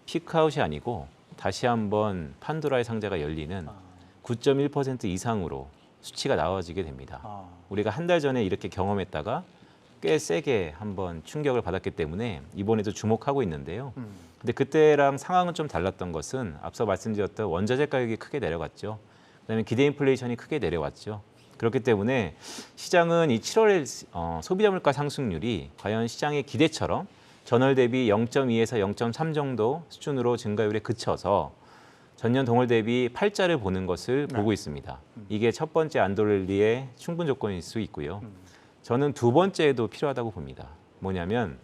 피크아웃이 아니고 다시 한번 판도라의 상자가 열리는 9.1% 이상으로 수치가 나와지게 됩니다. 우리가 한 달 전에 이렇게 경험했다가 꽤 세게 한번 충격을 받았기 때문에 이번에도 주목하고 있는데요. 근데 그때랑 상황은 좀 달랐던 것은 앞서 말씀드렸던 원자재 가격이 크게 내려갔죠. 그다음에 기대 인플레이션이 크게 내려왔죠. 그렇기 때문에 시장은 이 7월의 소비자 물가 상승률이 과연 시장의 기대처럼 전월 대비 0.2에서 0.3 정도 수준으로 증가율에 그쳐서 전년 동월 대비 8자를 보는 것을 보고 있습니다. 이게 첫 번째 안도렐리의 충분 조건일 수 있고요. 저는 두 번째도 필요하다고 봅니다. 뭐냐면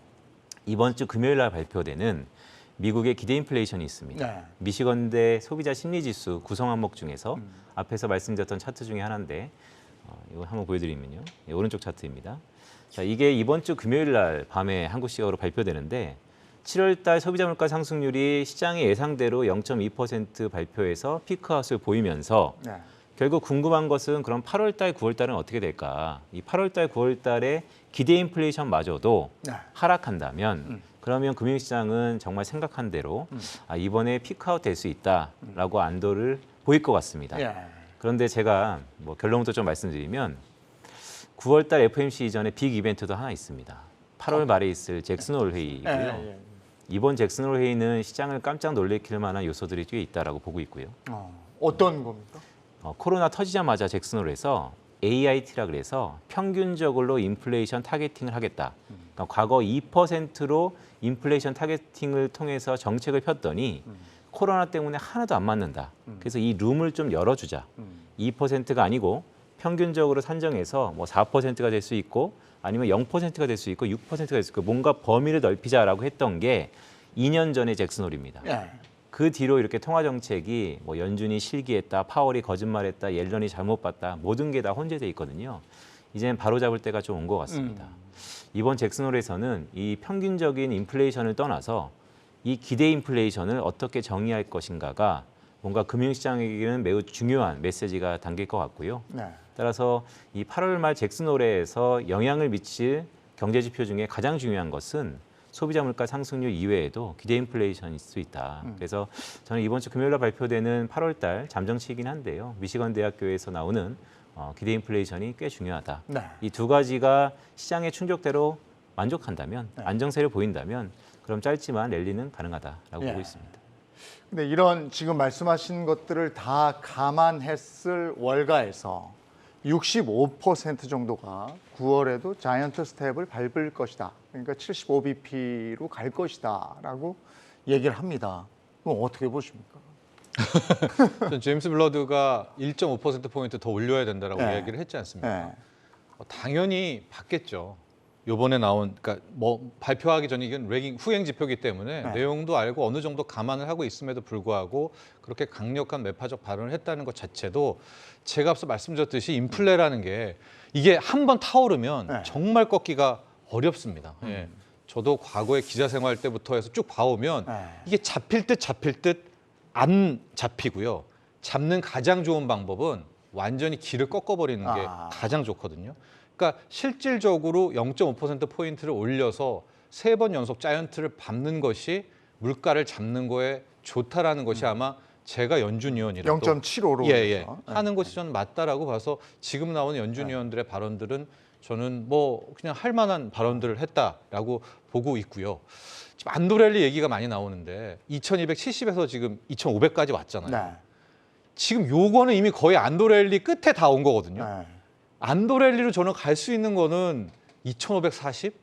이번 주 금요일 날 발표되는 미국의 기대 인플레이션이 있습니다. 네. 미시건대 소비자 심리지수 구성 항목 중에서 앞에서 말씀드렸던 차트 중에 하나인데 이거 한번 보여드리면요. 예, 오른쪽 차트입니다. 자, 이게 이번 주 금요일 날 밤에 한국 시각으로 발표되는데 7월 달 소비자 물가 상승률이 시장의 예상대로 0.2% 발표해서 피크아웃을 보이면서 네. 결국 궁금한 것은 그럼 8월 달, 9월 달은 어떻게 될까? 이 8월 달, 9월 달에 기대 인플레이션마저도 네. 하락한다면 그러면 금융시장은 정말 생각한 대로 이번에 피크아웃 될 수 있다라고 안도를 보일 것 같습니다. 예. 그런데 제가 뭐 결론부터 좀 말씀드리면 9월 달 FOMC 이전에 빅 이벤트도 하나 있습니다. 8월 말에 있을 잭슨홀 회의이고요. 예. 이번 잭슨홀 회의는 시장을 깜짝 놀래킬 만한 요소들이 꽤 있다라고 보고 있고요. 어떤 겁니까? 코로나 터지자마자 잭슨홀에서 AIT라 그래서 평균적으로 인플레이션 타겟팅을 하겠다. 그러니까 과거 2%로 인플레이션 타겟팅을 통해서 정책을 폈더니 코로나 때문에 하나도 안 맞는다. 그래서 이 룸을 좀 열어주자. 2%가 아니고 평균적으로 산정해서 뭐 4%가 될 수 있고 아니면 0%가 될 수 있고 6%가 될 수 있고 뭔가 범위를 넓히자라고 했던 게 2년 전의 잭슨홀입니다. 예. 그 뒤로 이렇게 통화 정책이 뭐 연준이 실기했다, 파월이 거짓말했다, 옐런이 잘못 봤다, 모든 게 다 혼재돼 있거든요. 이제는 바로 잡을 때가 좀 온 것 같습니다. 이번 잭슨홀에서는 이 평균적인 인플레이션을 떠나서 이 기대 인플레이션을 어떻게 정의할 것인가가 뭔가 금융시장에게는 매우 중요한 메시지가 담길 것 같고요. 네. 따라서 이 8월 말 잭슨홀에서 영향을 미칠 경제 지표 중에 가장 중요한 것은 소비자 물가 상승률 이외에도 기대 인플레이션일 수 있다. 그래서 저는 이번 주 금요일 날 발표되는 8월 달 잠정치이긴 한데요. 미시건 대학교에서 나오는 기대 인플레이션이 꽤 중요하다. 네. 이 두 가지가 시장의 충격대로 만족한다면 네. 안정세를 보인다면 그럼 짧지만 랠리는 가능하다라고 예. 보고 있습니다. 근데 이런 지금 말씀하신 것들을 다 감안했을 월가에서 65% 정도가 9월에도 자이언트 스텝을 밟을 것이다. 그러니까 75bp로 갈 것이다라고 얘기를 합니다. 그럼 어떻게 보십니까? 전 제임스 블러드가 1.5%포인트 더 올려야 된다라고 네. 이야기를 했지 않습니까? 네. 당연히 받겠죠. 요번에 나온, 그러니까 뭐 발표하기 전에 이건 레깅 후행 지표이기 때문에 네. 내용도 알고 어느 정도 감안을 하고 있음에도 불구하고 그렇게 강력한 매파적 발언을 했다는 것 자체도 제가 앞서 말씀드렸듯이 인플레라는 게 이게 한 번 타오르면 네. 정말 꺾기가 어렵습니다. 예. 저도 과거에 기자 생활 때부터 해서 쭉 봐오면 네. 이게 잡힐 듯 안 잡히고요. 잡는 가장 좋은 방법은 완전히 길을 꺾어버리는 게 아. 가장 좋거든요. 그러니까 실질적으로 0.5%포인트를 올려서 3번 연속 자이언트를 밟는 것이 물가를 잡는 거에 좋다라는 것이 아마 제가 연준 위원이라도 0.75로 예. 하는 것이 저는 맞다라고 봐서 지금 나오는 연준 위원들의 발언들은 저는 뭐 그냥 할 만한 발언들을 했다라고 보고 있고요. 지금 안도렐리 얘기가 많이 나오는데 2270에서 지금 2500까지 왔잖아요. 네. 지금 요거는 이미 거의 안도렐리 끝에 다 온 거거든요. 네. 안도렐리로 저는 갈 수 있는 거는 2540?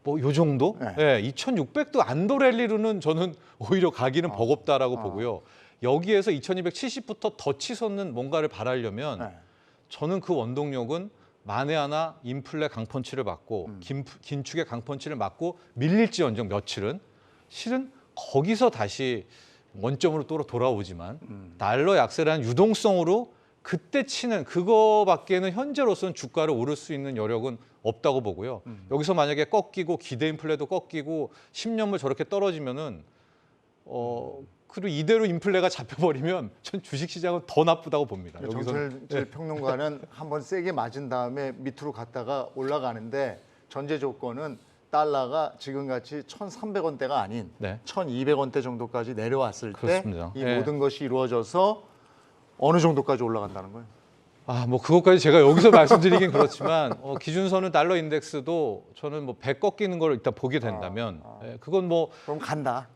뭐 요 정도? 네. 예, 2600도 안도렐리로는 저는 오히려 가기는 버겁다라고 보고요. 여기에서 2270부터 더 치솟는 뭔가를 바라려면 네. 저는 그 원동력은 만에 하나 인플레 강펀치를 맞고 긴축의 강펀치를 맞고 밀릴지언정 며칠은 실은 거기서 다시 원점으로 또 돌아오지만 달러 약세라는 유동성으로 그때 치는 그거밖에는 현재로서는 주가를 오를 수 있는 여력은 없다고 보고요. 여기서 만약에 꺾이고 기대 인플레도 꺾이고 10년물 저렇게 떨어지면은 그리고 이대로 인플레가 잡혀버리면 전 주식시장은 더 나쁘다고 봅니다. 정철 평론가는 한번 세게 맞은 다음에 밑으로 갔다가 올라가는데 전제 조건은 달러가 지금같이 1,300원대가 아닌 네. 1,200원대 정도까지 내려왔을 그렇습니다. 때 이 예. 모든 것이 이루어져서 어느 정도까지 올라간다는 거예요? 뭐 그것까지 제가 여기서 말씀드리긴 그렇지만 기준선은 달러 인덱스도 저는 뭐 100 꺾이는 걸 일단 보게 된다면 그건 뭐 그럼 간다.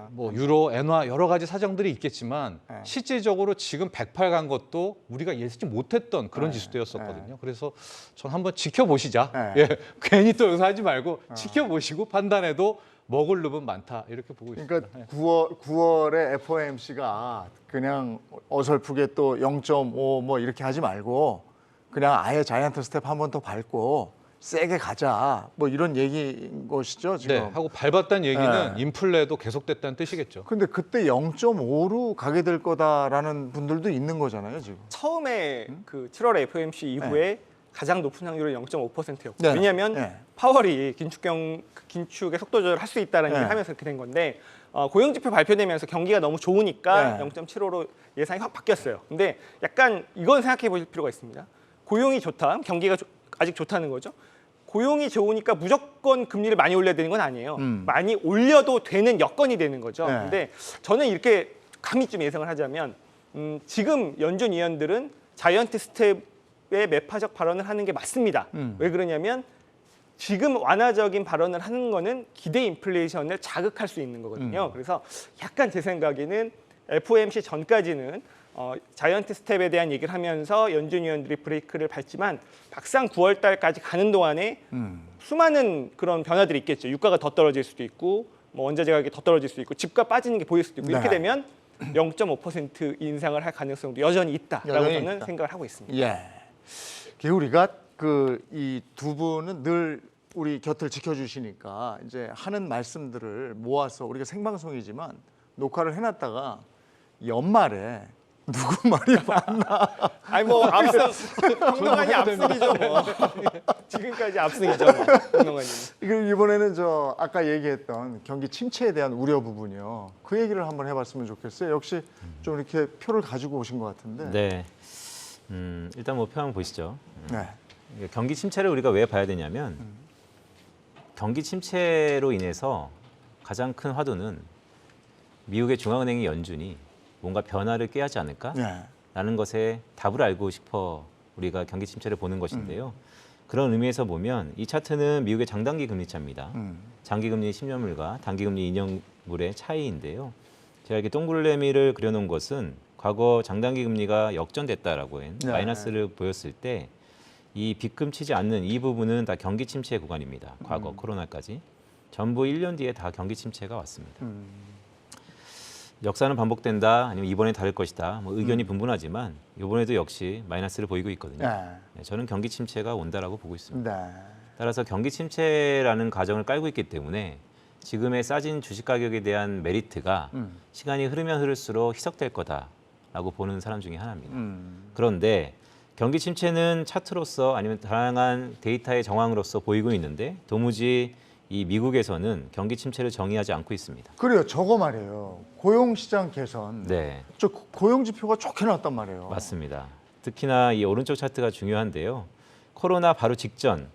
뭐 유로, 엔화 여러 가지 사정들이 있겠지만 네. 실질적으로 지금 108 간 것도 우리가 예측지 못했던 그런 네. 지수대였었거든요. 그래서 전 한번 지켜보시자. 네. 예, 괜히 또 여기서 하지 말고 지켜보시고 판단해도 먹을 놈은 많다 이렇게 보고 있습니다. 그러니까 9월에 FOMC가 그냥 어설프게 또 0.5 뭐 이렇게 하지 말고 그냥 아예 자이언트 스텝 한 번 더 밟고 세게 가자 뭐 이런 얘기인 것이죠 지금. 네, 하고 밟았다는 얘기는 네. 인플레도 계속됐다는 뜻이겠죠. 근데 그때 0.5로 가게 될 거다라는 분들도 있는 거잖아요 지금. 처음에 그 7월 FOMC 이후에 가장 높은 확률은 0.5%였고 네. 왜냐하면 네. 파월이 긴축의 속도 조절을 할 수 있다는 네. 얘기를 하면서 그렇게 된 건데 고용지표 발표되면서 경기가 너무 좋으니까 네. 0.75로 예상이 확 바뀌었어요. 근데 약간 이건 생각해 보실 필요가 있습니다. 고용이 좋다, 경기가 아직 좋다는 거죠. 고용이 좋으니까 무조건 금리를 많이 올려야 되는 건 아니에요. 많이 올려도 되는 여건이 되는 거죠. 네. 근데 저는 이렇게 감히 좀 예상을 하자면 지금 연준 위원들은 자이언트 스텝의 매파적 발언을 하는 게 맞습니다. 왜 그러냐면 지금 완화적인 발언을 하는 거는 기대 인플레이션을 자극할 수 있는 거거든요. 그래서 약간 제 생각에는 FOMC 전까지는 자이언트 스텝에 대한 얘기를 하면서 연준 위원들이 브레이크를 밟지만 막상 9월 달까지 가는 동안에 수많은 그런 변화들이 있겠죠. 유가가 더 떨어질 수도 있고 뭐 원자재 가격이 더 떨어질 수도 있고 집값 빠지는 게 보일 수도 있고 이렇게 네. 되면 0.5% 인상을 할 가능성도 여전히 있다라고 여전히 저는 있다. 생각을 하고 있습니다. 예. 우리가 그 이 두 분은 늘 우리 곁을 지켜주시니까 이제 하는 말씀들을 모아서 우리가 생방송이지만 녹화를 해놨다가 연말에 누구 말이 맞나 아니 뭐 앞서 평론가니 압승이죠 뭐. 지금까지 압승이죠 뭐. 평론가님. 이번에는 저 아까 얘기했던 경기 침체에 대한 우려 부분이요. 그 얘기를 한번 해봤으면 좋겠어요. 역시 좀 이렇게 표를 가지고 오신 것 같은데. 네. 일단 뭐 표 한번 보시죠. 네. 경기 침체를 우리가 왜 봐야 되냐면 경기 침체로 인해서 가장 큰 화두는 미국의 중앙은행의 연준이 뭔가 변화를 꾀하지 않을까라는 네. 것에 답을 알고 싶어 우리가 경기 침체를 보는 것인데요. 그런 의미에서 보면 이 차트는 미국의 장단기 금리 차입니다. 장기 금리 10년물과 단기 금리 2년물의 차이인데요. 제가 이렇게 동그라미를 그려놓은 것은 과거 장단기 금리가 역전됐다라고 한 네. 마이너스를 보였을 때 이 빗금 치지 않는 이 부분은 다 경기 침체 구간입니다. 과거 코로나까지 전부 1년 뒤에 다 경기 침체가 왔습니다. 역사는 반복된다 아니면 이번에 다를 것이다 뭐 의견이 분분하지만 이번에도 역시 마이너스를 보이고 있거든요. 네, 저는 경기 침체가 온다라고 보고 있습니다. 네. 따라서 경기 침체라는 가정을 깔고 있기 때문에 지금의 싸진 주식 가격에 대한 메리트가 시간이 흐르면 흐를수록 희석될 거다라고 보는 사람 중에 하나입니다. 그런데 경기 침체는 차트로서 아니면 다양한 데이터의 정황으로서 보이고 있는데 도무지 이 미국에서는 경기 침체를 정의하지 않고 있습니다. 그래요. 저거 말이에요. 고용시장 개선. 네, 저 고용 지표가 좋게 나왔단 말이에요. 맞습니다. 특히나 이 오른쪽 차트가 중요한데요. 코로나 바로 직전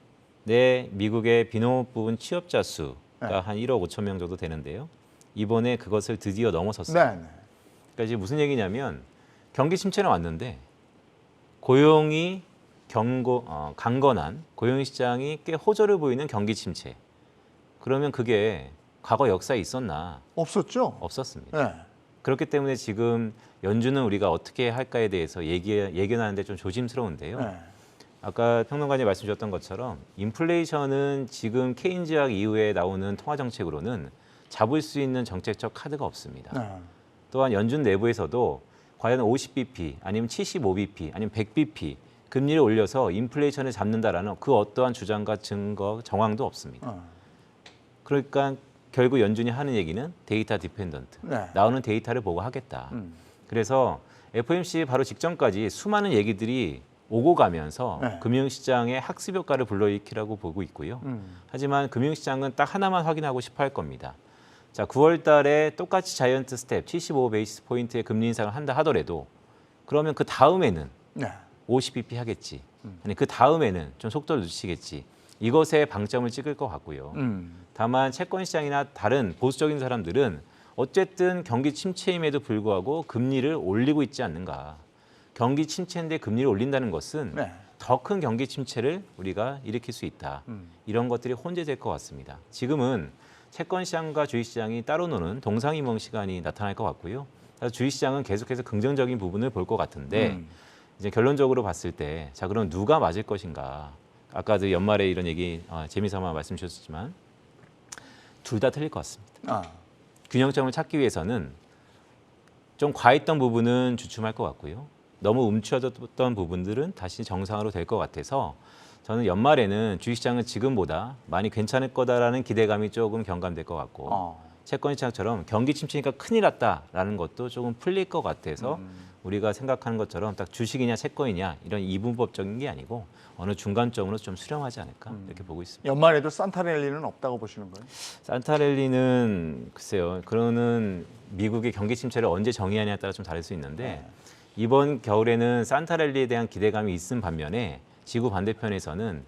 내 미국의 비농업 부분 취업자 수가 네. 한 1억 5천 명 정도 되는데요. 이번에 그것을 드디어 넘어섰어요. 네. 네. 그러니까 이제 무슨 얘기냐면 경기 침체는 왔는데 고용이 강건한 고용 시장이 꽤 호조를 보이는 경기 침체. 그러면 그게 과거 역사에 있었나? 없었죠? 없었습니다. 네. 그렇기 때문에 지금 연준은 우리가 어떻게 할까에 대해서 예견하는데 좀 조심스러운데요. 네. 아까 평론가님 말씀 주셨던 것처럼 인플레이션은 지금 케인즈학 이후에 나오는 통화 정책으로는 잡을 수 있는 정책적 카드가 없습니다. 네. 또한 연준 내부에서도 과연 50bp 아니면 75bp 아니면 100bp 금리를 올려서 인플레이션을 잡는다라는 그 어떠한 주장과 증거 정황도 없습니다. 그러니까 결국 연준이 하는 얘기는 데이터 디펜던트. 네. 나오는 데이터를 보고 하겠다. 그래서 FOMC 바로 직전까지 수많은 얘기들이 오고 가면서 네. 금융시장의 학습 효과를 불러일으키라고 보고 있고요. 하지만 금융시장은 딱 하나만 확인하고 싶어 할 겁니다. 자, 9월 달에 똑같이 자이언트 스텝 75 베이스 포인트의 금리 인상을 한다 하더라도 그러면 그 다음에는 네. 50bp 하겠지. 아니 그 다음에는 좀 속도를 늦추겠지. 이것에 방점을 찍을 것 같고요. 다만 채권 시장이나 다른 보수적인 사람들은 어쨌든 경기 침체임에도 불구하고 금리를 올리고 있지 않는가. 경기 침체인데 금리를 올린다는 것은 네. 더 큰 경기 침체를 우리가 일으킬 수 있다. 이런 것들이 혼재될 것 같습니다. 지금은 채권 시장과 주식 시장이 따로 노는 동상이몽 시간이 나타날 것 같고요. 그래서 주식 시장은 계속해서 긍정적인 부분을 볼 것 같은데 이제 결론적으로 봤을 때 자 그럼 누가 맞을 것인가? 아까도 연말에 이런 얘기 재미삼아 말씀 주셨지만 둘 다 틀릴 것 같습니다. 아. 균형점을 찾기 위해서는 좀 과했던 부분은 주춤할 것 같고요. 너무 움츠러졌던 부분들은 다시 정상으로 될 것 같아서 저는 연말에는 주식시장은 지금보다 많이 괜찮을 거다라는 기대감이 조금 경감될 것 같고 채권 시장처럼 경기 침체니까 큰일 났다라는 것도 조금 풀릴 것 같아서 우리가 생각하는 것처럼 딱 주식이냐 채권이냐 이런 이분법적인 게 아니고 어느 중간점으로 좀 수렴하지 않을까 이렇게 보고 있습니다. 연말에도 산타랠리는 없다고 보시는 거예요? 산타랠리는 글쎄요. 그거는 미국의 경기 침체를 언제 정의하냐에 따라 좀 다를 수 있는데 이번 겨울에는 산타랠리에 대한 기대감이 있은 반면에 지구 반대편에서는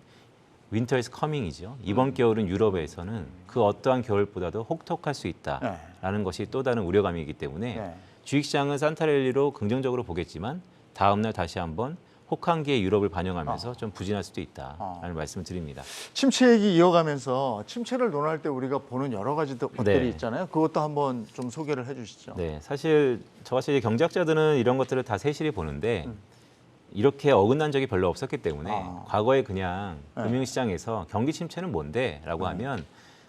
윈터 이즈 커밍이죠. 이번 겨울은 유럽에서는 그 어떠한 겨울보다도 혹독할 수 있다라는 것이 또 다른 우려감이기 때문에 네. 주식시장은 산타랠리로 긍정적으로 보겠지만 다음 날 다시 한번 혹한기의 유럽을 반영하면서 좀 부진할 수도 있다라는 말씀을 드립니다. 침체 얘기 이어가면서 침체를 논할 때 우리가 보는 여러 가지 것들이 네. 있잖아요. 그것도 한번 좀 소개를 해주시죠. 네, 사실 저같이 경제학자들은 이런 것들을 다 세실히 보는데 이렇게 어긋난 적이 별로 없었기 때문에 과거에 그냥 네. 금융시장에서 경기 침체는 뭔데? 라고 하면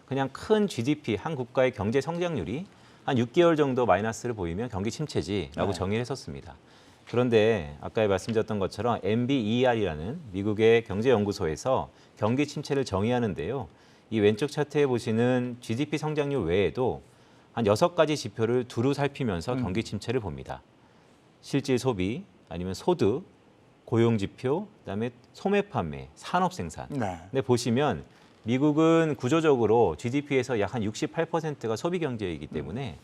그냥 큰 GDP, 한 국가의 경제 성장률이 한 6개월 정도 마이너스를 보이면 경기 침체지라고 네. 정의를 했었습니다. 그런데 아까 말씀드렸던 것처럼 NBER이라는 미국의 경제연구소에서 경기 침체를 정의하는데요. 이 왼쪽 차트에 보시는 GDP 성장률 외에도 한 6가지 지표를 두루 살피면서 경기 침체를 봅니다. 실질 소비, 아니면 소득, 고용 지표, 그다음에 소매 판매, 산업 생산. 네. 근데 보시면 미국은 구조적으로 GDP에서 약 한 68%가 소비 경제이기 때문에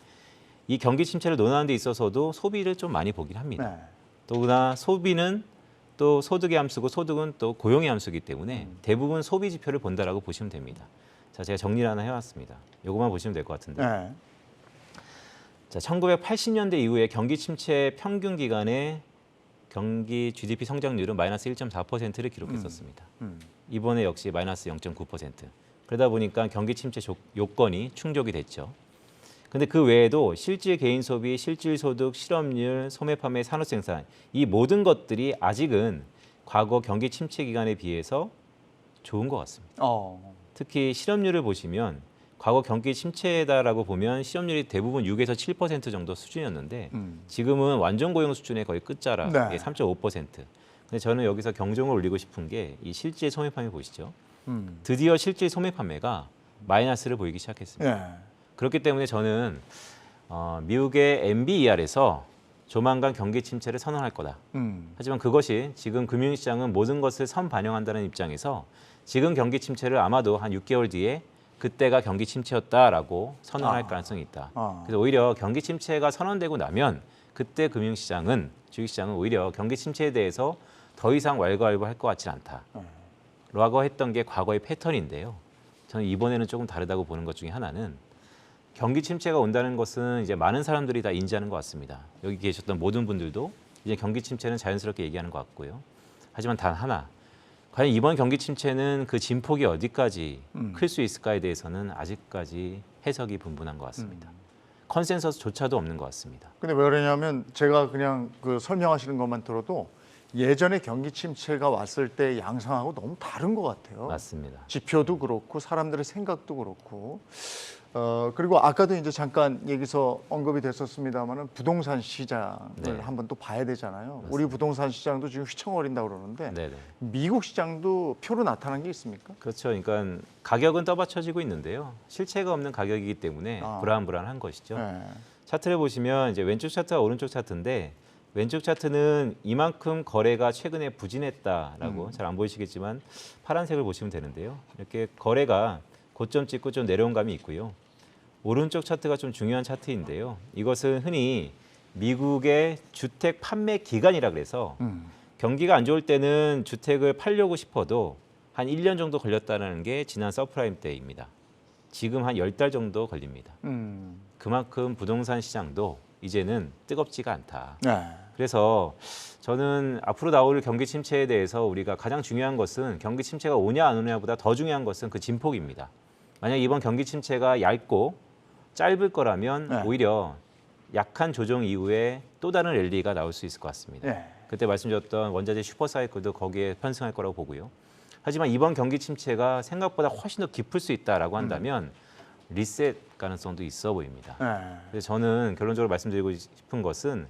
이 경기 침체를 논하는 데 있어서도 소비를 좀 많이 보긴 합니다. 네. 더구나 소비는 또 소득의 함수고 소득은 또 고용의 함수이기 때문에 대부분 소비 지표를 본다라고 보시면 됩니다. 자, 제가 정리를 하나 해왔습니다. 이것만 보시면 될 것 같은데. 네. 자, 1980년대 이후에 경기 침체 평균 기간에 경기 GDP 성장률은 마이너스 1.4%를 기록했었습니다. 이번에 역시 마이너스 0.9%. 그러다 보니까 경기 침체 요건이 충족이 됐죠. 근데 그 외에도 실질 개인 소비, 실질 소득, 실업률, 소매 판매, 산업 생산 이 모든 것들이 아직은 과거 경기 침체 기간에 비해서 좋은 것 같습니다. 특히 실업률을 보시면 과거 경기 침체다라고 보면 실업률이 대부분 6에서 7% 정도 수준이었는데 지금은 완전 고용 수준의 거의 끝자락, 네. 3.5%. 근데 저는 여기서 경종을 울리고 싶은 게 이 실질 소매 판매 보시죠. 드디어 실질 소매 판매가 마이너스를 보이기 시작했습니다. 예. 그렇기 때문에 저는 미국의 MBER에서 조만간 경기 침체를 선언할 거다. 하지만 그것이 지금 금융시장은 모든 것을 선반영한다는 입장에서 지금 경기 침체를 아마도 한 6개월 뒤에 그때가 경기 침체였다라고 선언할 가능성이 있다. 그래서 오히려 경기 침체가 선언되고 나면 그때 금융시장은 주식시장은 오히려 경기 침체에 대해서 더 이상 왈가왈부할 것 같지 않다. 라고 했던 게 과거의 패턴인데요. 저는 이번에는 조금 다르다고 보는 것 중에 하나는 경기 침체가 온다는 것은 이제 많은 사람들이 다 인지하는 것 같습니다. 여기 계셨던 모든 분들도 이제 경기 침체는 자연스럽게 얘기하는 것 같고요. 하지만 단 하나, 과연 이번 경기 침체는 그 진폭이 어디까지 클 수 있을까에 대해서는 아직까지 해석이 분분한 것 같습니다. 컨센서스조차도 없는 것 같습니다. 근데 왜 그러냐면 제가 그냥 그 설명하시는 것만 들어도 예전에 경기 침체가 왔을 때 양상하고 너무 다른 것 같아요. 맞습니다. 지표도 그렇고 사람들의 생각도 그렇고 그리고 아까도 이제 잠깐 여기서 언급이 됐었습니다만은 부동산 시장을 네. 한번 또 봐야 되잖아요. 우리 부동산 시장도 지금 휘청거린다 그러는데 네네. 미국 시장도 표로 나타난 게 있습니까? 그렇죠. 그러니까 가격은 떠받쳐지고 있는데요. 실체가 없는 가격이기 때문에 불안한 것이죠. 네. 차트를 보시면 이제 왼쪽 차트와 오른쪽 차트인데 왼쪽 차트는 이만큼 거래가 최근에 부진했다라고 잘 안 보이시겠지만 파란색을 보시면 되는데요. 이렇게 거래가 고점 찍고 좀 내려온 감이 있고요. 오른쪽 차트가 좀 중요한 차트인데요. 이것은 흔히 미국의 주택 판매 기간이라 그래서 경기가 안 좋을 때는 주택을 팔려고 싶어도 한 1년 정도 걸렸다는 게 지난 서프라임 때입니다. 지금 한 10달 정도 걸립니다. 그만큼 부동산 시장도 이제는 뜨겁지가 않다. 네. 그래서 저는 앞으로 나올 경기 침체에 대해서 우리가 가장 중요한 것은 경기 침체가 오냐 안 오냐보다 더 중요한 것은 그 진폭입니다. 만약 이번 경기 침체가 얇고 짧을 거라면 네. 오히려 약한 조정 이후에 또 다른 랠리가 나올 수 있을 것 같습니다. 네. 그때 말씀드렸던 원자재 슈퍼사이클도 거기에 편승할 거라고 보고요. 하지만 이번 경기 침체가 생각보다 훨씬 더 깊을 수 있다라고 한다면 리셋 가능성도 있어 보입니다. 네. 그래서 저는 결론적으로 말씀드리고 싶은 것은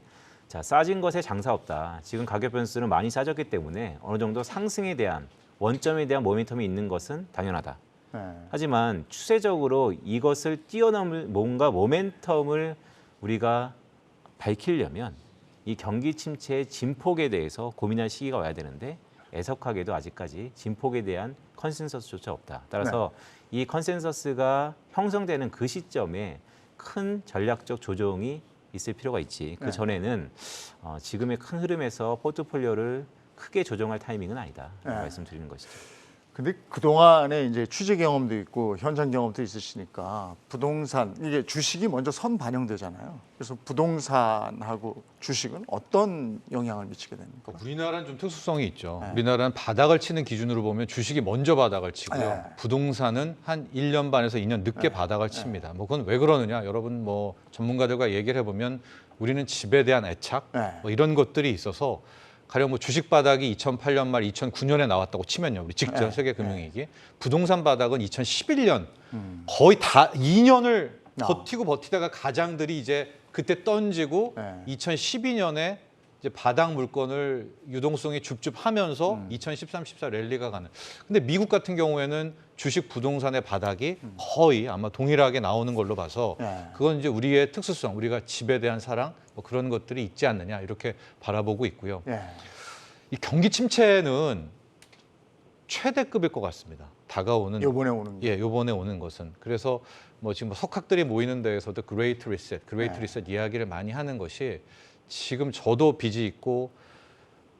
자, 싸진 것에 장사 없다. 지금 가격 변수는 많이 싸졌기 때문에 어느 정도 상승에 대한 원점에 대한 모멘텀이 있는 것은 당연하다. 네. 하지만 추세적으로 이것을 뛰어넘을 뭔가 모멘텀을 우리가 밝히려면 이 경기 침체의 진폭에 대해서 고민할 시기가 와야 되는데 애석하게도 아직까지 진폭에 대한 컨센서스조차 없다. 따라서 이 컨센서스가 형성되는 그 시점에 큰 전략적 조정이 있을 필요가 있지. 그 전에는 지금의 큰 흐름에서 포트폴리오를 크게 조정할 타이밍은 아니다. 말씀드리는 것이죠. 근데 그동안에 이제 취재 경험도 있고 현장 경험도 있으시니까 부동산 이게 주식이 먼저 선 반영되잖아요. 그래서 부동산하고 주식은 어떤 영향을 미치게 됩니까? 그러니까 우리나라는 좀 특수성이 있죠. 우리나라는 바닥을 치는 기준으로 보면 주식이 먼저 바닥을 치고요. 네. 부동산은 한 1년 반에서 2년 늦게 바닥을 칩니다. 뭐 그건 왜 그러느냐? 여러분 뭐 전문가들과 얘기를 해보면 우리는 집에 대한 애착 뭐 이런 것들이 있어서 가령 뭐 주식 바닥이 2008년 말 2009년에 나왔다고 치면요. 우리 직전 세계 금융위기. 부동산 바닥은 2011년 거의 다 2년을 버티고 버티다가 가장들이 이제 그때 던지고 2012년에 이제 바닥 물건을 유동성이 줍줍하면서 2013, 14 랠리가 가는. 근데 미국 같은 경우에는 주식 부동산의 바닥이 거의 아마 동일하게 나오는 걸로 봐서 그건 이제 우리의 특수성, 우리가 집에 대한 사랑 뭐 그런 것들이 있지 않느냐 이렇게 바라보고 있고요. 이 경기 침체는 최대급일 것 같습니다. 다가오는 요번에 오는 게. 요번에 오는 것은. 그래서 뭐 지금 석학들이 모이는 데에서도 그레이트 리셋 이야기를 많이 하는 것이 지금 저도 빚이 있고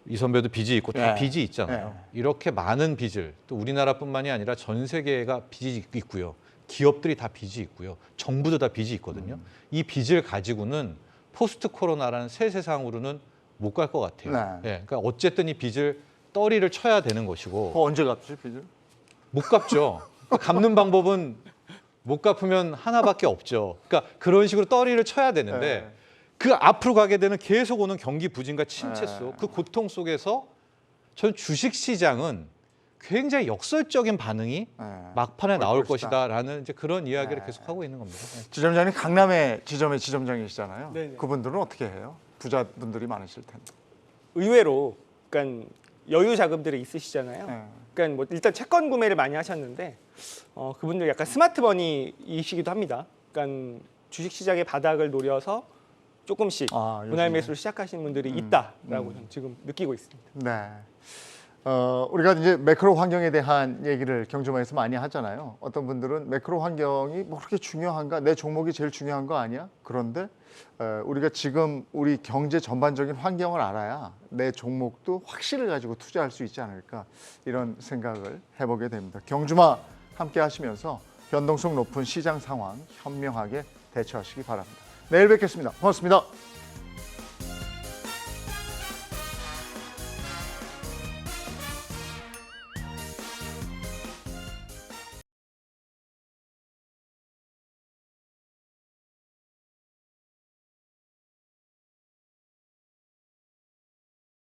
이 선배도 빚이 있고 다 빚이 있잖아요. 이렇게 많은 빚을 또 우리나라뿐만이 아니라 전 세계가 빚이 있고요. 기업들이 다 빚이 있고요. 정부도 다 빚이 있거든요. 이 빚을 가지고는 포스트 코로나라는 새 세상으로는 못 갈 것 같아요. 그러니까 어쨌든 이 빚을 떠리를 쳐야 되는 것이고 그거 언제 갚지, 빚을? 못 갚죠. 갚는 방법은 못 갚으면 하나밖에 없죠. 그러니까 그런 식으로 떠리를 쳐야 되는데 네. 그 앞으로 가게 되는 계속 오는 경기 부진과 침체 네. 속 그 고통 속에서 전 주식 시장은 굉장히 역설적인 반응이 네. 막판에 나올 것이다. 것이다라는 이제 그런 이야기를 네. 계속 하고 있는 겁니다. 네. 지점장님 강남의 지점의 지점장이시잖아요. 네네. 그분들은 어떻게 해요? 부자분들이 많으실 텐데. 의외로 그러니까 여유 자금들이 있으시잖아요. 네. 그러니까 뭐 일단 채권 구매를 많이 하셨는데 그분들 약간 스마트머니이시기도 합니다. 그러니까 주식 시장의 바닥을 노려서 조금씩 아, 분할 요즘에? 매수를 시작하시는 분들이 있다라고 저는 지금 느끼고 있습니다. 네. 우리가 이제 매크로 환경에 대한 얘기를 경주마에서 많이 하잖아요. 어떤 분들은 매크로 환경이 뭐 그렇게 중요한가? 내 종목이 제일 중요한 거 아니야? 그런데 우리가 지금 우리 경제 전반적인 환경을 알아야 내 종목도 확신을 가지고 투자할 수 있지 않을까 이런 생각을 해보게 됩니다. 경주마 함께 하시면서 변동성 높은 시장 상황 현명하게 대처하시기 바랍니다. 내일 뵙겠습니다. 고맙습니다.